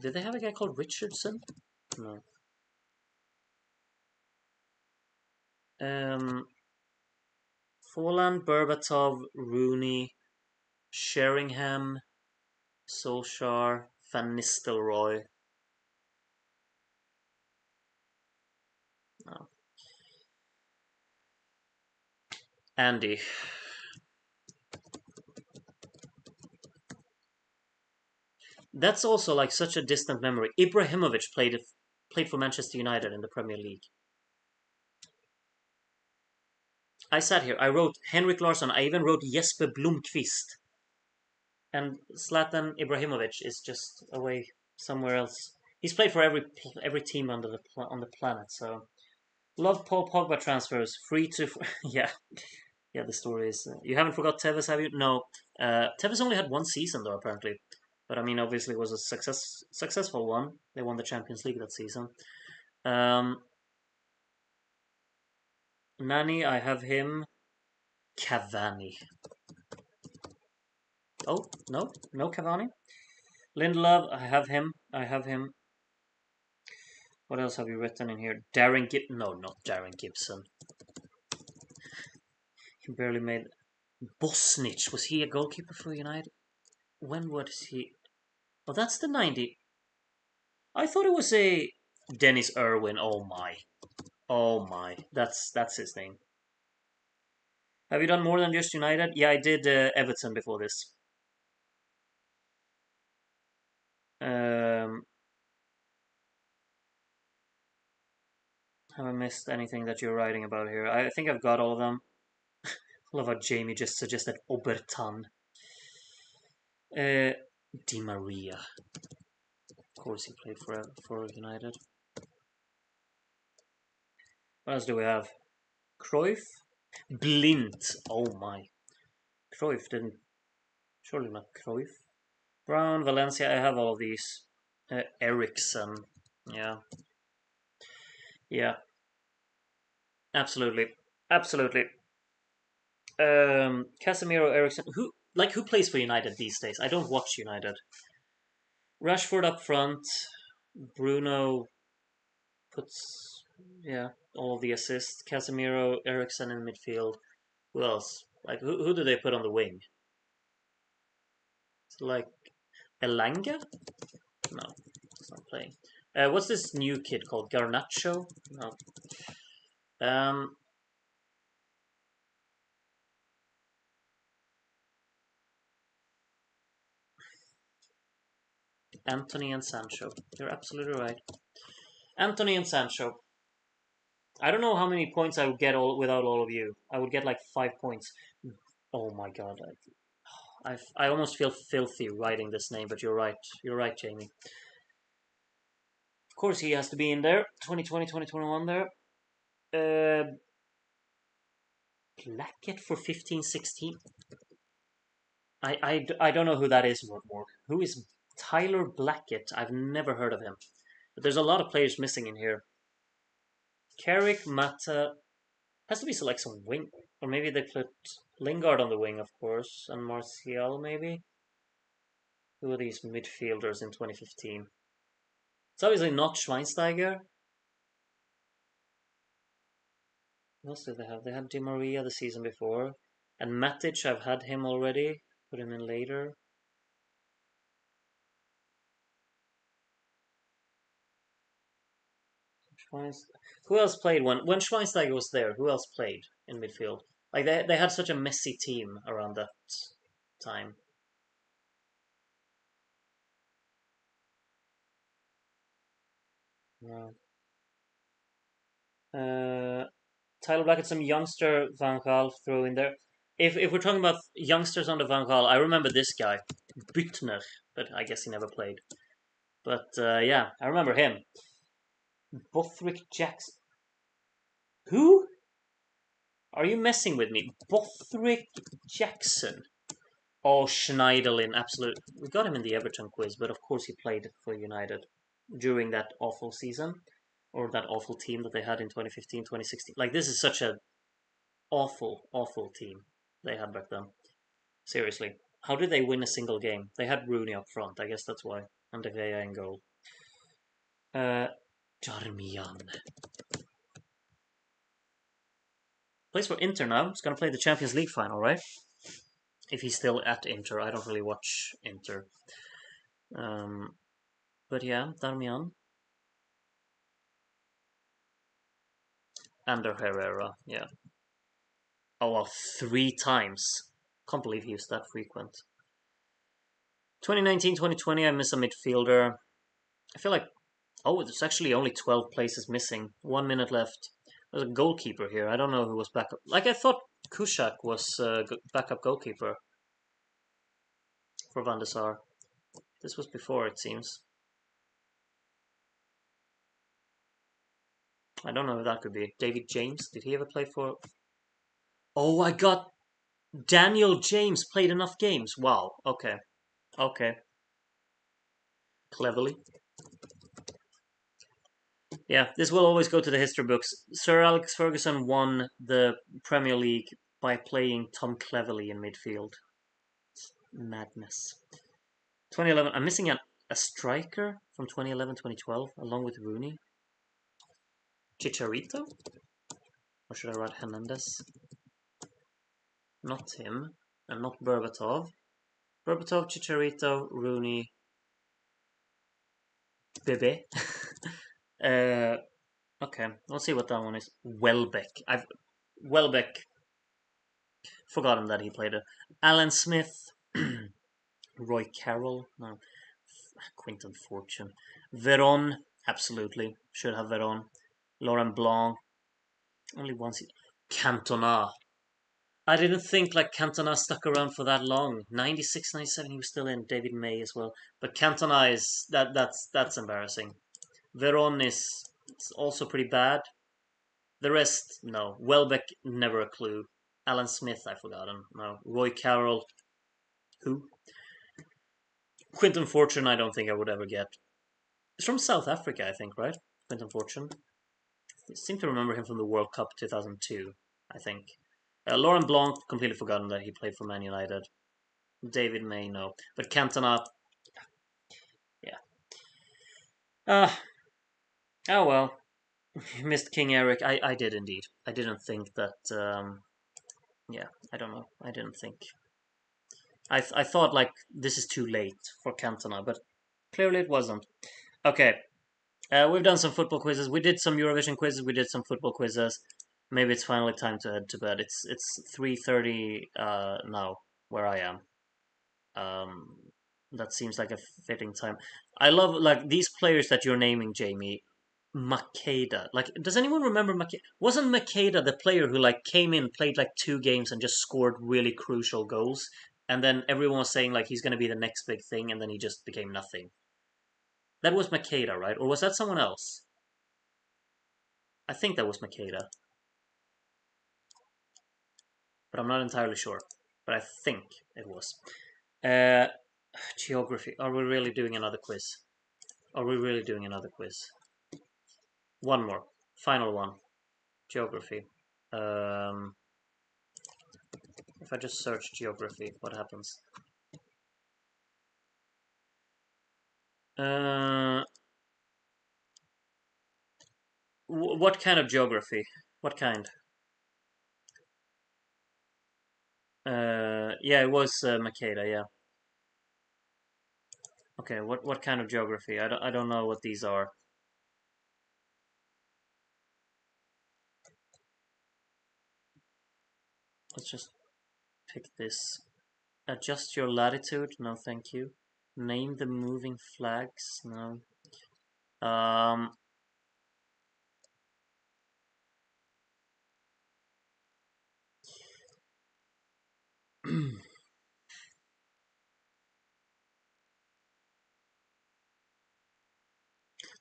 did they have a guy called Richardson? No. Forlan, Berbatov, Rooney, Sheringham, Solskjaer, Van Nistelrooy. No. Andy. That's also like such a distant memory. Ibrahimovic played for Manchester United in the Premier League. I sat here. I wrote Henrik Larsson. I even wrote Jesper Blomqvist. And Zlatan Ibrahimovic is just away somewhere else. He's played for every team under on the planet. So love Paul Pogba transfers. Free to yeah. Yeah, the story is. You haven't forgot Tevez, have you? No. Tevez only had one season though, apparently. But I mean, obviously, it was a successful one. They won the Champions League that season. Um, Nani, I have him. Cavani. Oh no, no Cavani. Lindelof, I have him. I have him. What else have you written in here? Darren Gib? No, not Darren Gibson. He barely made. Bosnich, was he a goalkeeper for United? When was he? Oh, that's the 90. I thought it was a Dennis Irwin. Oh my. Oh my. That's his name. Have you done more than just United? Yeah, I did Everton before this. Um, have I missed anything that you're writing about here? I think I've got all of them. I love how Jamie just suggested Obertan. Uh, Di Maria. Of course, he played for United. What else do we have? Cruyff? Blint. Oh my. Cruyff didn't. Surely not Cruyff. Brown, Valencia. I have all of these. Ericsson. Yeah. Yeah. Absolutely. Absolutely. Casemiro, Ericsson. Who plays for United these days? I don't watch United. Rashford up front. Bruno puts all of the assists. Casemiro, Ericsson in midfield. Who else? Like who do they put on the wing? It's like Elanga? No, it's not playing. What's this new kid called? Garnacho? No. Um, Anthony and Sancho. You're absolutely right. Anthony and Sancho. I don't know how many points I would get without all of you. I would get like 5 points. Oh my god, I almost feel filthy writing this name, but you're right. You're right, Jamie. Of course, he has to be in there. 2020, 2021 there. Uh, Blackett for 15, 16. I don't know who that is more. Who is Tyler Blackett? I've never heard of him. But there's a lot of players missing in here. Carrick, Mata. Has to be like some wing. Or maybe they put Lingard on the wing, of course, and Martial maybe. Who are these midfielders in 2015? It's obviously not Schweinsteiger. What else did they have? They had Di Maria the season before. And Matic, I've had him already. Put him in later. Who else played when Schweinsteiger was there? Who else played in midfield? Like they had such a messy team around that time. No. Tyler Blackett, some youngster Van Gaal throw in there. If we're talking about youngsters on the Van Gaal, I remember this guy, Büttner, but I guess he never played. But yeah, I remember him. Bothrick Jackson. Who? Are you messing with me? Bothrick Jackson. Oh, Schneiderlin, absolute. We got him in the Everton quiz, but of course he played for United during that awful season, or that awful team that they had in 2015, 2016. Like, this is such a awful, awful team they had back then. Seriously. How did they win a single game? They had Rooney up front, I guess that's why. And De Gea in goal. Darmian. Plays for Inter now. He's going to play the Champions League final, right? If he's still at Inter. I don't really watch Inter. But yeah, Darmian. Ander Herrera, yeah. Oh, well, 3 times. Can't believe he was that frequent. 2019, 2020, I miss a midfielder. I feel like, oh, there's actually only 12 places missing. 1 minute left. There's a goalkeeper here. I don't know who was backup. Like, I thought Kushak was backup goalkeeper for Van der Sar. This was before, it seems. I don't know who that could be. David James? Did he ever play for... Oh, I got... Daniel James played enough games. Wow. Okay. Okay. Cleverly. Yeah, this will always go to the history books. Sir Alex Ferguson won the Premier League by playing Tom Cleverley in midfield. Madness. 2011. I'm missing a striker from 2011 2012, along with Rooney. Chicharito? Or should I write Hernandez? Not him. And not Berbatov. Berbatov, Chicharito, Rooney, Bebe. Okay, let's see what that one is. Welbeck. Welbeck. Forgotten that he played it. Alan Smith. Roy Carroll. No. Quinton Fortune. Veron. Absolutely. Should have Veron. Laurent Blanc. Only once. Cantona. I didn't think like Cantona stuck around for that long. 96, 97, he was still in. David May as well. But Cantona is that's embarrassing. Veron is also pretty bad. The rest, no. Welbeck, never a clue. Alan Smith, I forgot him. No. Roy Carroll, who? Quinton Fortune, I don't think I would ever get. He's from South Africa, I think, right? Quinton Fortune. I seem to remember him from the World Cup 2002, I think. Laurent Blanc, completely forgotten that he played for Man United. David May, no. But Cantona, yeah. Oh well. Missed King Eric. I did indeed. I didn't think that. Yeah, I don't know. I didn't think. I thought like this is too late for Cantona, but clearly it wasn't. Okay, we've done some football quizzes. We did some Eurovision quizzes. We did some football quizzes. Maybe it's finally time to head to bed. It's 3:30 now where I am. Um, that seems like a fitting time. I love like these players that you're naming, Jamie. Makeda. Like, does anyone remember Makeda? Wasn't Makeda the player who like came in, played like 2 games, and just scored really crucial goals? And then everyone was saying like he's going to be the next big thing, and then he just became nothing. That was Makeda, right? Or was that someone else? I think that was Makeda, but I'm not entirely sure. But I think it was. Uh, Geography. Are we really doing another quiz? Are we really doing another quiz? One more. Final one. Geography. Um, if I just search geography, what happens? Uh, what kind of geography? What kind? Yeah, it was Makeda. Yeah. Okay. What kind of geography? I don't know what these are. Let's just pick this. Adjust your latitude. No, thank you. Name the moving flags. No. Um.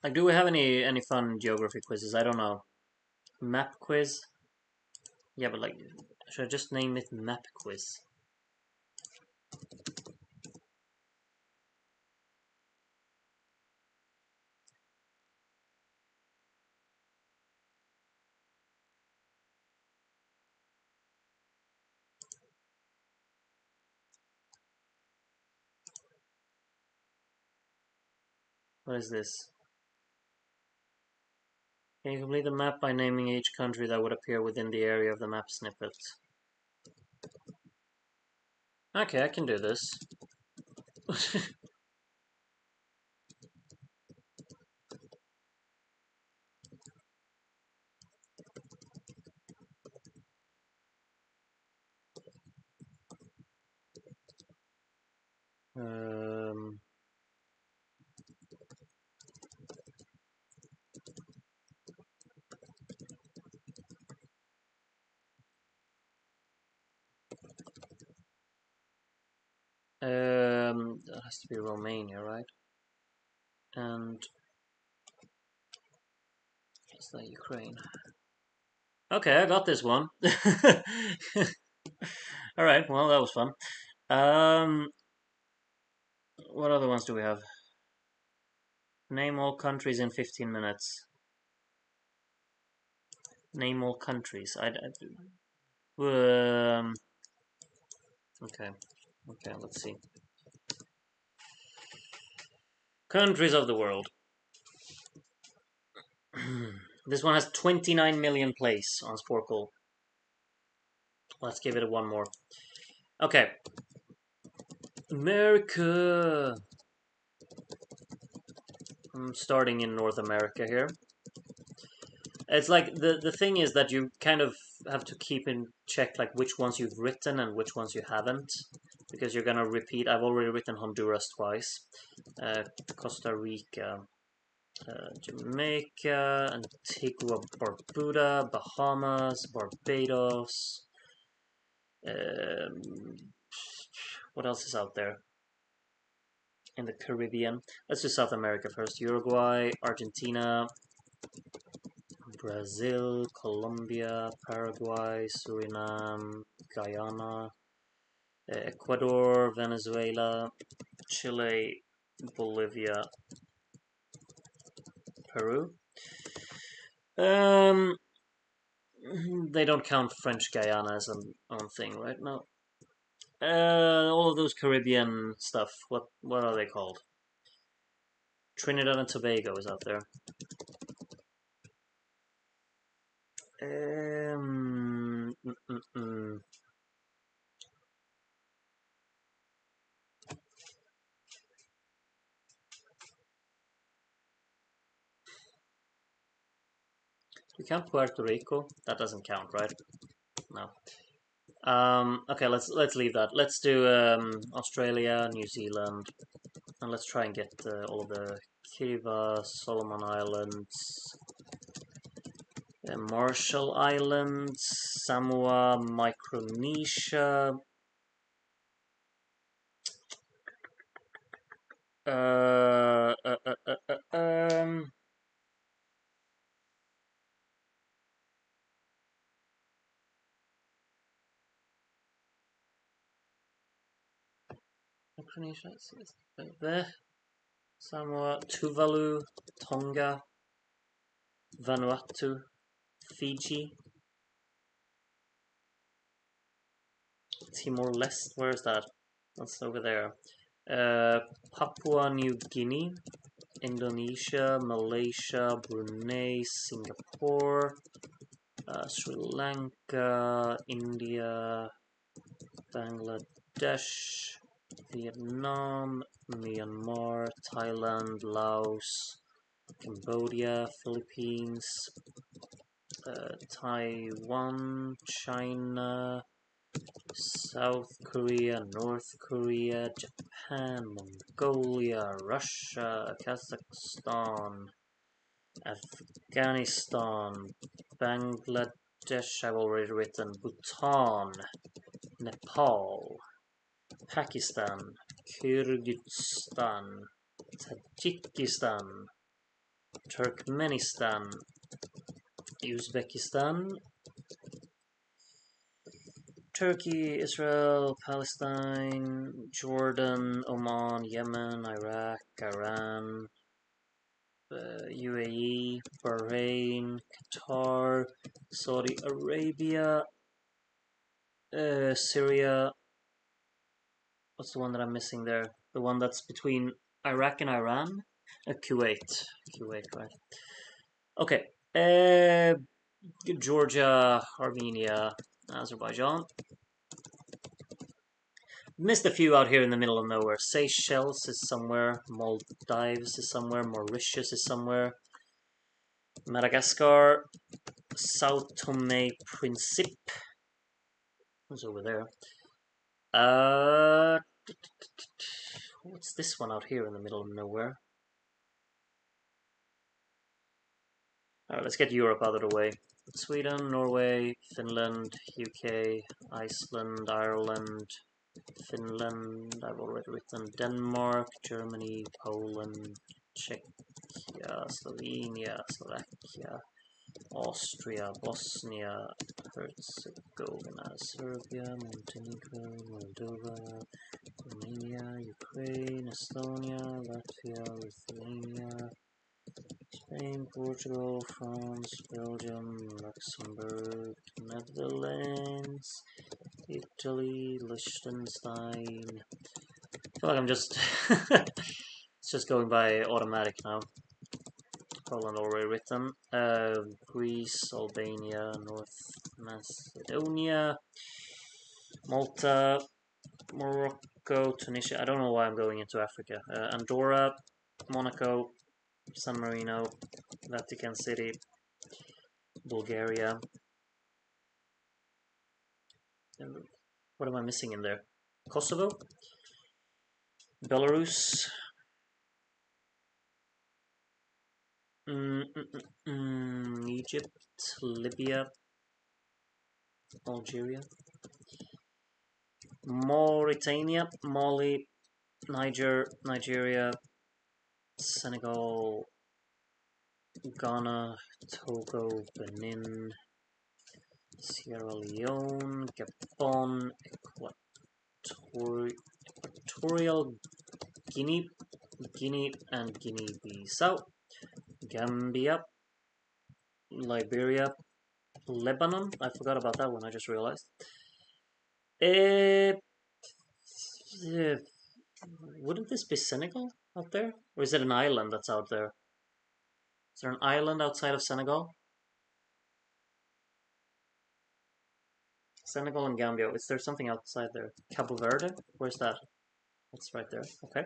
Like, do we have any fun geography quizzes? I don't know. Map quiz. Yeah, but like, should I just name it map quiz? What is this? Can you complete the map by naming each country that would appear within the area of the map snippet? Okay, I can do this. um, that has to be Romania, right? And is that Ukraine? Okay, I got this one. All right, well, that was fun. Um, what other ones do we have? Name all countries in 15 minutes. Name all countries. Um, okay, okay, let's see. Countries of the world. This one has 29 million plays on Sporkle. Let's give it one more. Okay. America. I'm starting in North America here. It's like the thing is that you kind of have to keep in check like which ones you've written and which ones you haven't, because you're gonna repeat. I've already written Honduras twice, Costa Rica, Jamaica, Antigua, Barbuda, Bahamas, Barbados. What else is out there in the Caribbean? Let's do South America first. Uruguay, Argentina, Brazil, Colombia, Paraguay, Suriname, Guyana, Ecuador, Venezuela, Chile, Bolivia, Peru. Um, they don't count French Guyana as an own thing, right? No. All of those Caribbean stuff. What are they called? Trinidad and Tobago is out there. Um, mm, mm, mm. You count Puerto Rico? That doesn't count, right? No. Okay, let's leave that. Let's do Australia, New Zealand, and let's try and get all of the Kiva, Solomon Islands, Marshall Islands, Samoa, Micronesia. Uh, uh, uh, uh, Micronesia. There. Samoa, Tuvalu, Tonga, Vanuatu, Fiji, Timor-Leste. Where is that? That's over there. Papua New Guinea, Indonesia, Malaysia, Brunei, Singapore, Sri Lanka, India, Bangladesh, Vietnam, Myanmar, Thailand, Laos, Cambodia, Philippines, Taiwan, China, South Korea, North Korea, Japan, Mongolia, Russia, Kazakhstan, Afghanistan, Bangladesh, I've already written, Bhutan, Nepal, Pakistan, Kyrgyzstan, Tajikistan, Turkmenistan, Uzbekistan, Turkey, Israel, Palestine, Jordan, Oman, Yemen, Iraq, Iran, UAE, Bahrain, Qatar, Saudi Arabia, Syria. What's the one that I'm missing there? The one that's between Iraq and Iran? Kuwait. Kuwait, right. Okay. Georgia, Armenia, Azerbaijan. Missed a few out here in the middle of nowhere. Seychelles is somewhere. Maldives is somewhere. Mauritius is somewhere. Madagascar. Sao Tome Principe. Who's over there? What's this one out here in the middle of nowhere? Alright, let's get Europe out of the way. Sweden, Norway, Finland, UK, Iceland, Ireland, Finland, I've already written Denmark, Germany, Poland, Czechia, Slovenia, Slovakia, Austria, Bosnia, Herzegovina, Serbia, Montenegro, Moldova, Romania, Ukraine, Estonia, Latvia, Lithuania, Spain, Portugal, France, Belgium, Luxembourg, Netherlands, Italy, Liechtenstein. I feel like I'm just it's just going by automatic now. Poland already written. Greece, Albania, North Macedonia, Malta, Morocco, Tunisia. I don't know why I'm going into Africa. Andorra, Monaco, San Marino, Vatican City, Bulgaria. What am I missing in there? Kosovo, Belarus, Egypt, Libya, Algeria, Mauritania, Mali, Niger, Nigeria, Senegal, Ghana, Togo, Benin, Sierra Leone, Gabon, Equatorial Guinea, and Guinea-Bissau, Gambia, Liberia, Lebanon. I forgot about that one. I just realized. Wouldn't this be Senegal out there, or is it an island that's out there? Is there an island outside of Senegal? Senegal and Gambia. Is there something outside there? Cabo Verde? Where's that? That's right there. Okay.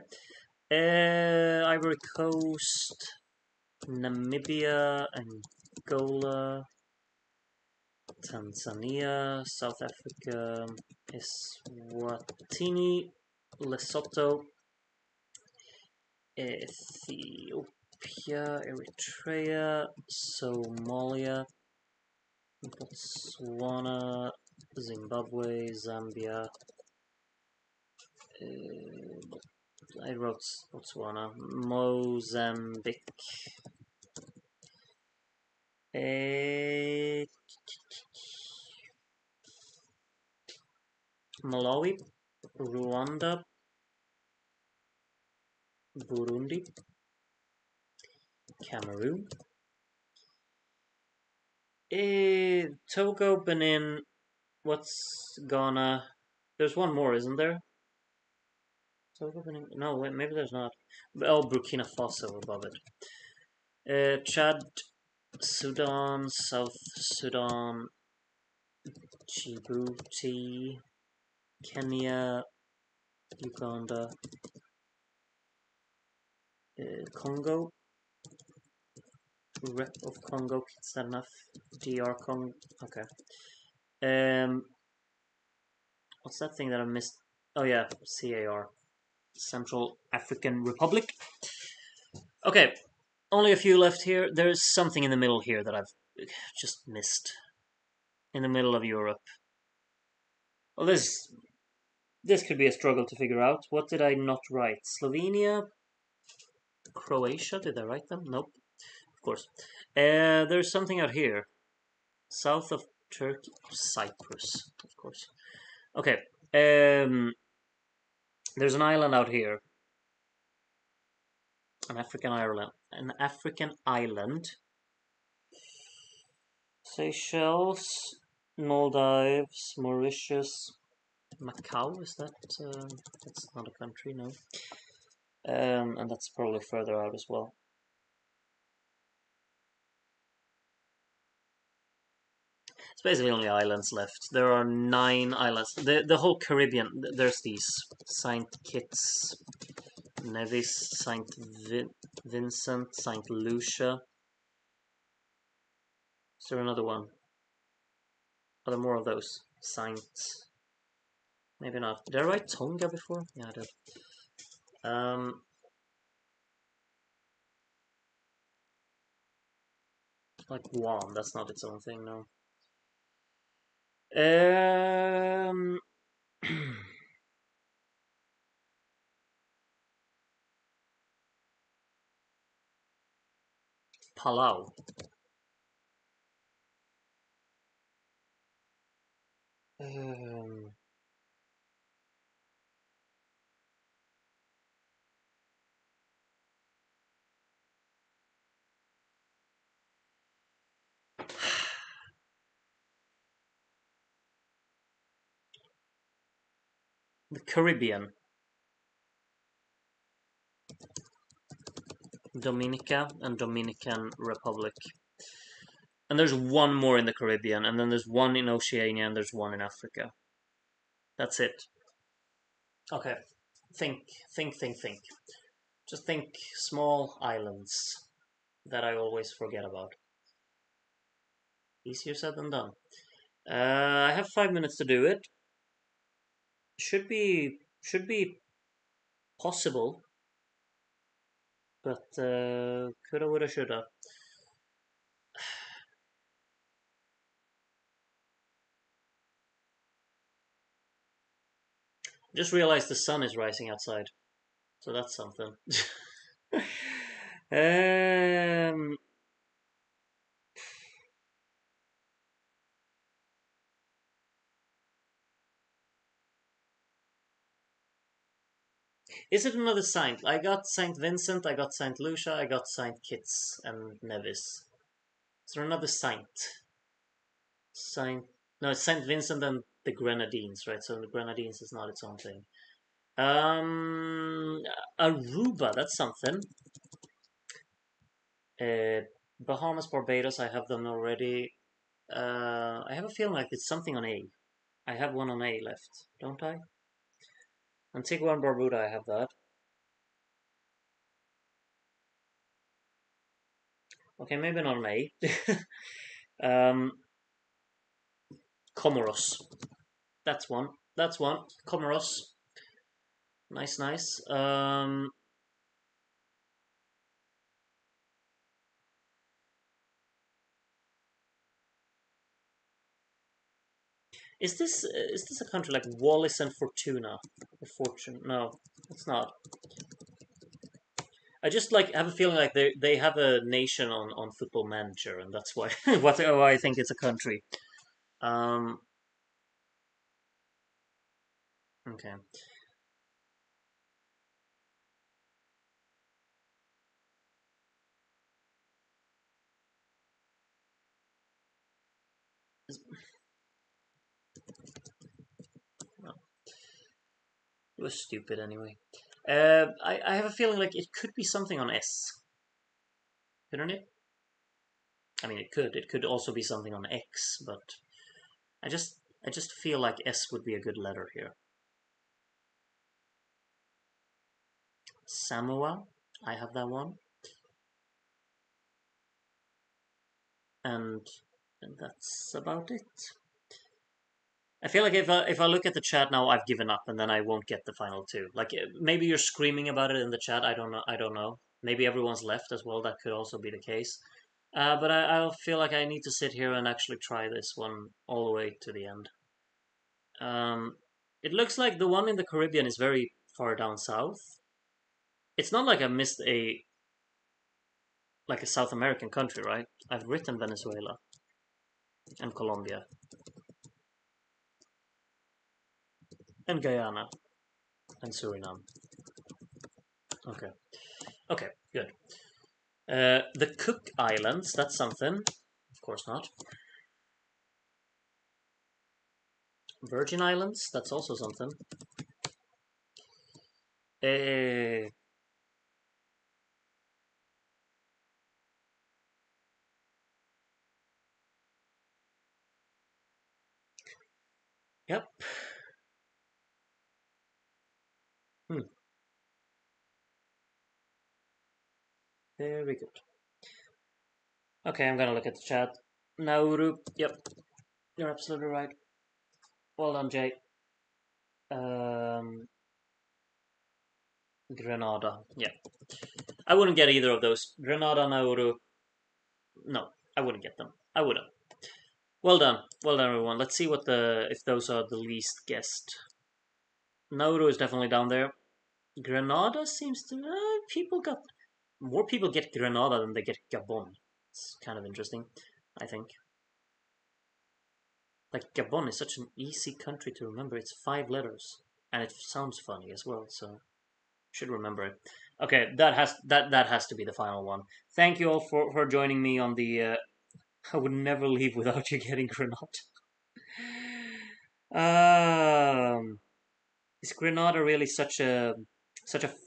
Ivory Coast, Namibia, Angola, Tanzania, South Africa, Eswatini, Lesotho, Ethiopia, Eritrea, Somalia, Botswana, Zimbabwe, Zambia. I wrote Botswana, Mozambique. Malawi, Rwanda, Burundi, Cameroon, Togo, Benin. What's Ghana? There's one more, isn't there? Togo, Benin. No, wait, maybe there's not. Oh, Burkina Faso above it. Chad, Sudan, South Sudan, Djibouti, Kenya, Uganda, Congo, Rep of Congo, is that enough? DR Congo, okay. What's that thing that I missed? Oh yeah, CAR, Central African Republic. Okay, only a few left here. There's something in the middle here that I've just missed. In the middle of Europe. Well, this could be a struggle to figure out. What did I not write? Slovenia, Croatia. Did I write them? Nope. Of course. There's something out here, south of Turkey, Cyprus. Of course. Okay. There's an island out here. An African island. An African island. Seychelles, Maldives, Mauritius, Macau. Is that? That's not a country, no. And that's probably further out as well. It's basically only islands left. There are 9 islands. The whole Caribbean. There's these Saint Kitts, Nevis, Vincent, Saint Lucia. Is there another one? Are there more of those? Saint. Maybe not. Did I write Tonga before? Yeah, I did. Like Guam. That's not its own thing, no. Palau. Um, the Caribbean. Dominica and Dominican Republic. And there's one more in the Caribbean, and then there's one in Oceania, and there's one in Africa. That's it. Okay. Think. Just think small islands that I always forget about. Easier said than done. I have 5 minutes to do it. Should be possible, but coulda, woulda, shoulda. Just realized the sun is rising outside, so that's something. um, is it another saint? I got Saint Vincent, I got Saint Lucia, I got Saint Kitts and Nevis. Is there another saint? Saint? No, it's Saint Vincent and the Grenadines, right? So the Grenadines is not its own thing. Um, Aruba, that's something. Uh, Bahamas, Barbados, I have them already. I have a feeling like it's something on A. I have one on A left, don't I? Antigua and Barbuda, I have that. Okay, maybe not on A. um, Comoros. That's one. That's one. Comoros. Nice, nice. Is this a country like Wallis and Fortuna? Or Fortune? No, it's not. I just like have a feeling like they have a nation on Football Manager, and that's why why I think it's a country. Um, okay. Well, it was stupid anyway. I have a feeling like it could be something on S, couldn't it? I mean, it could. It could also be something on X, but I just I just feel like S would be a good letter here. Samoa. I have that one. And, and that's about it. I feel like if I look at the chat now, I've given up, and then I won't get the final two. Like maybe you're screaming about it in the chat. I don't know. I don't know. Maybe everyone's left as well. That could also be the case. But I feel like I need to sit here and actually try this one all the way to the end. Um, it looks like the one in the Caribbean is very far down south. It's not like I missed a South American country, right? I've written Venezuela and Colombia and Guyana and Suriname. Okay. Okay, good. The Cook Islands, that's something. Of course not. Virgin Islands, that's also something. Uh, yep. Hmm. Very good. Okay, I'm gonna look at the chat. Nauru, yep, you're absolutely right. Well done, Jay. Um, Grenada, yeah. I wouldn't get either of those. Grenada, Nauru, no, I wouldn't get them. I wouldn't. Well done, everyone. Let's see what the if those are the least guessed. Nauru is definitely down there. Grenada seems to people got more people get Grenada than they get Gabon. It's kind of interesting, I think. Like Gabon is such an easy country to remember. It's 5 letters, and it sounds funny as well. So should remember it. Okay, that has to be the final one. Thank you all for joining me on the. I would never leave without you getting Grenada. Um, is Grenada really such a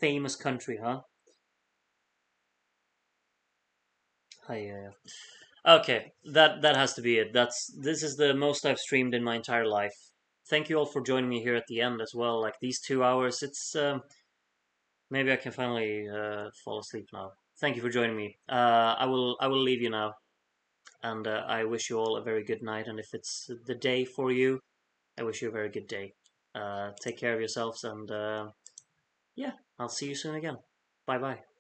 famous country, huh? Yeah. Okay, that has to be it. This is the most I've streamed in my entire life. Thank you all for joining me here at the end as well. Like these 2 hours, it's maybe I can finally fall asleep now. Thank you for joining me. I will leave you now, and I wish you all a very good night. And if it's the day for you, I wish you a very good day. Take care of yourselves, and yeah, I'll see you soon again. Bye bye.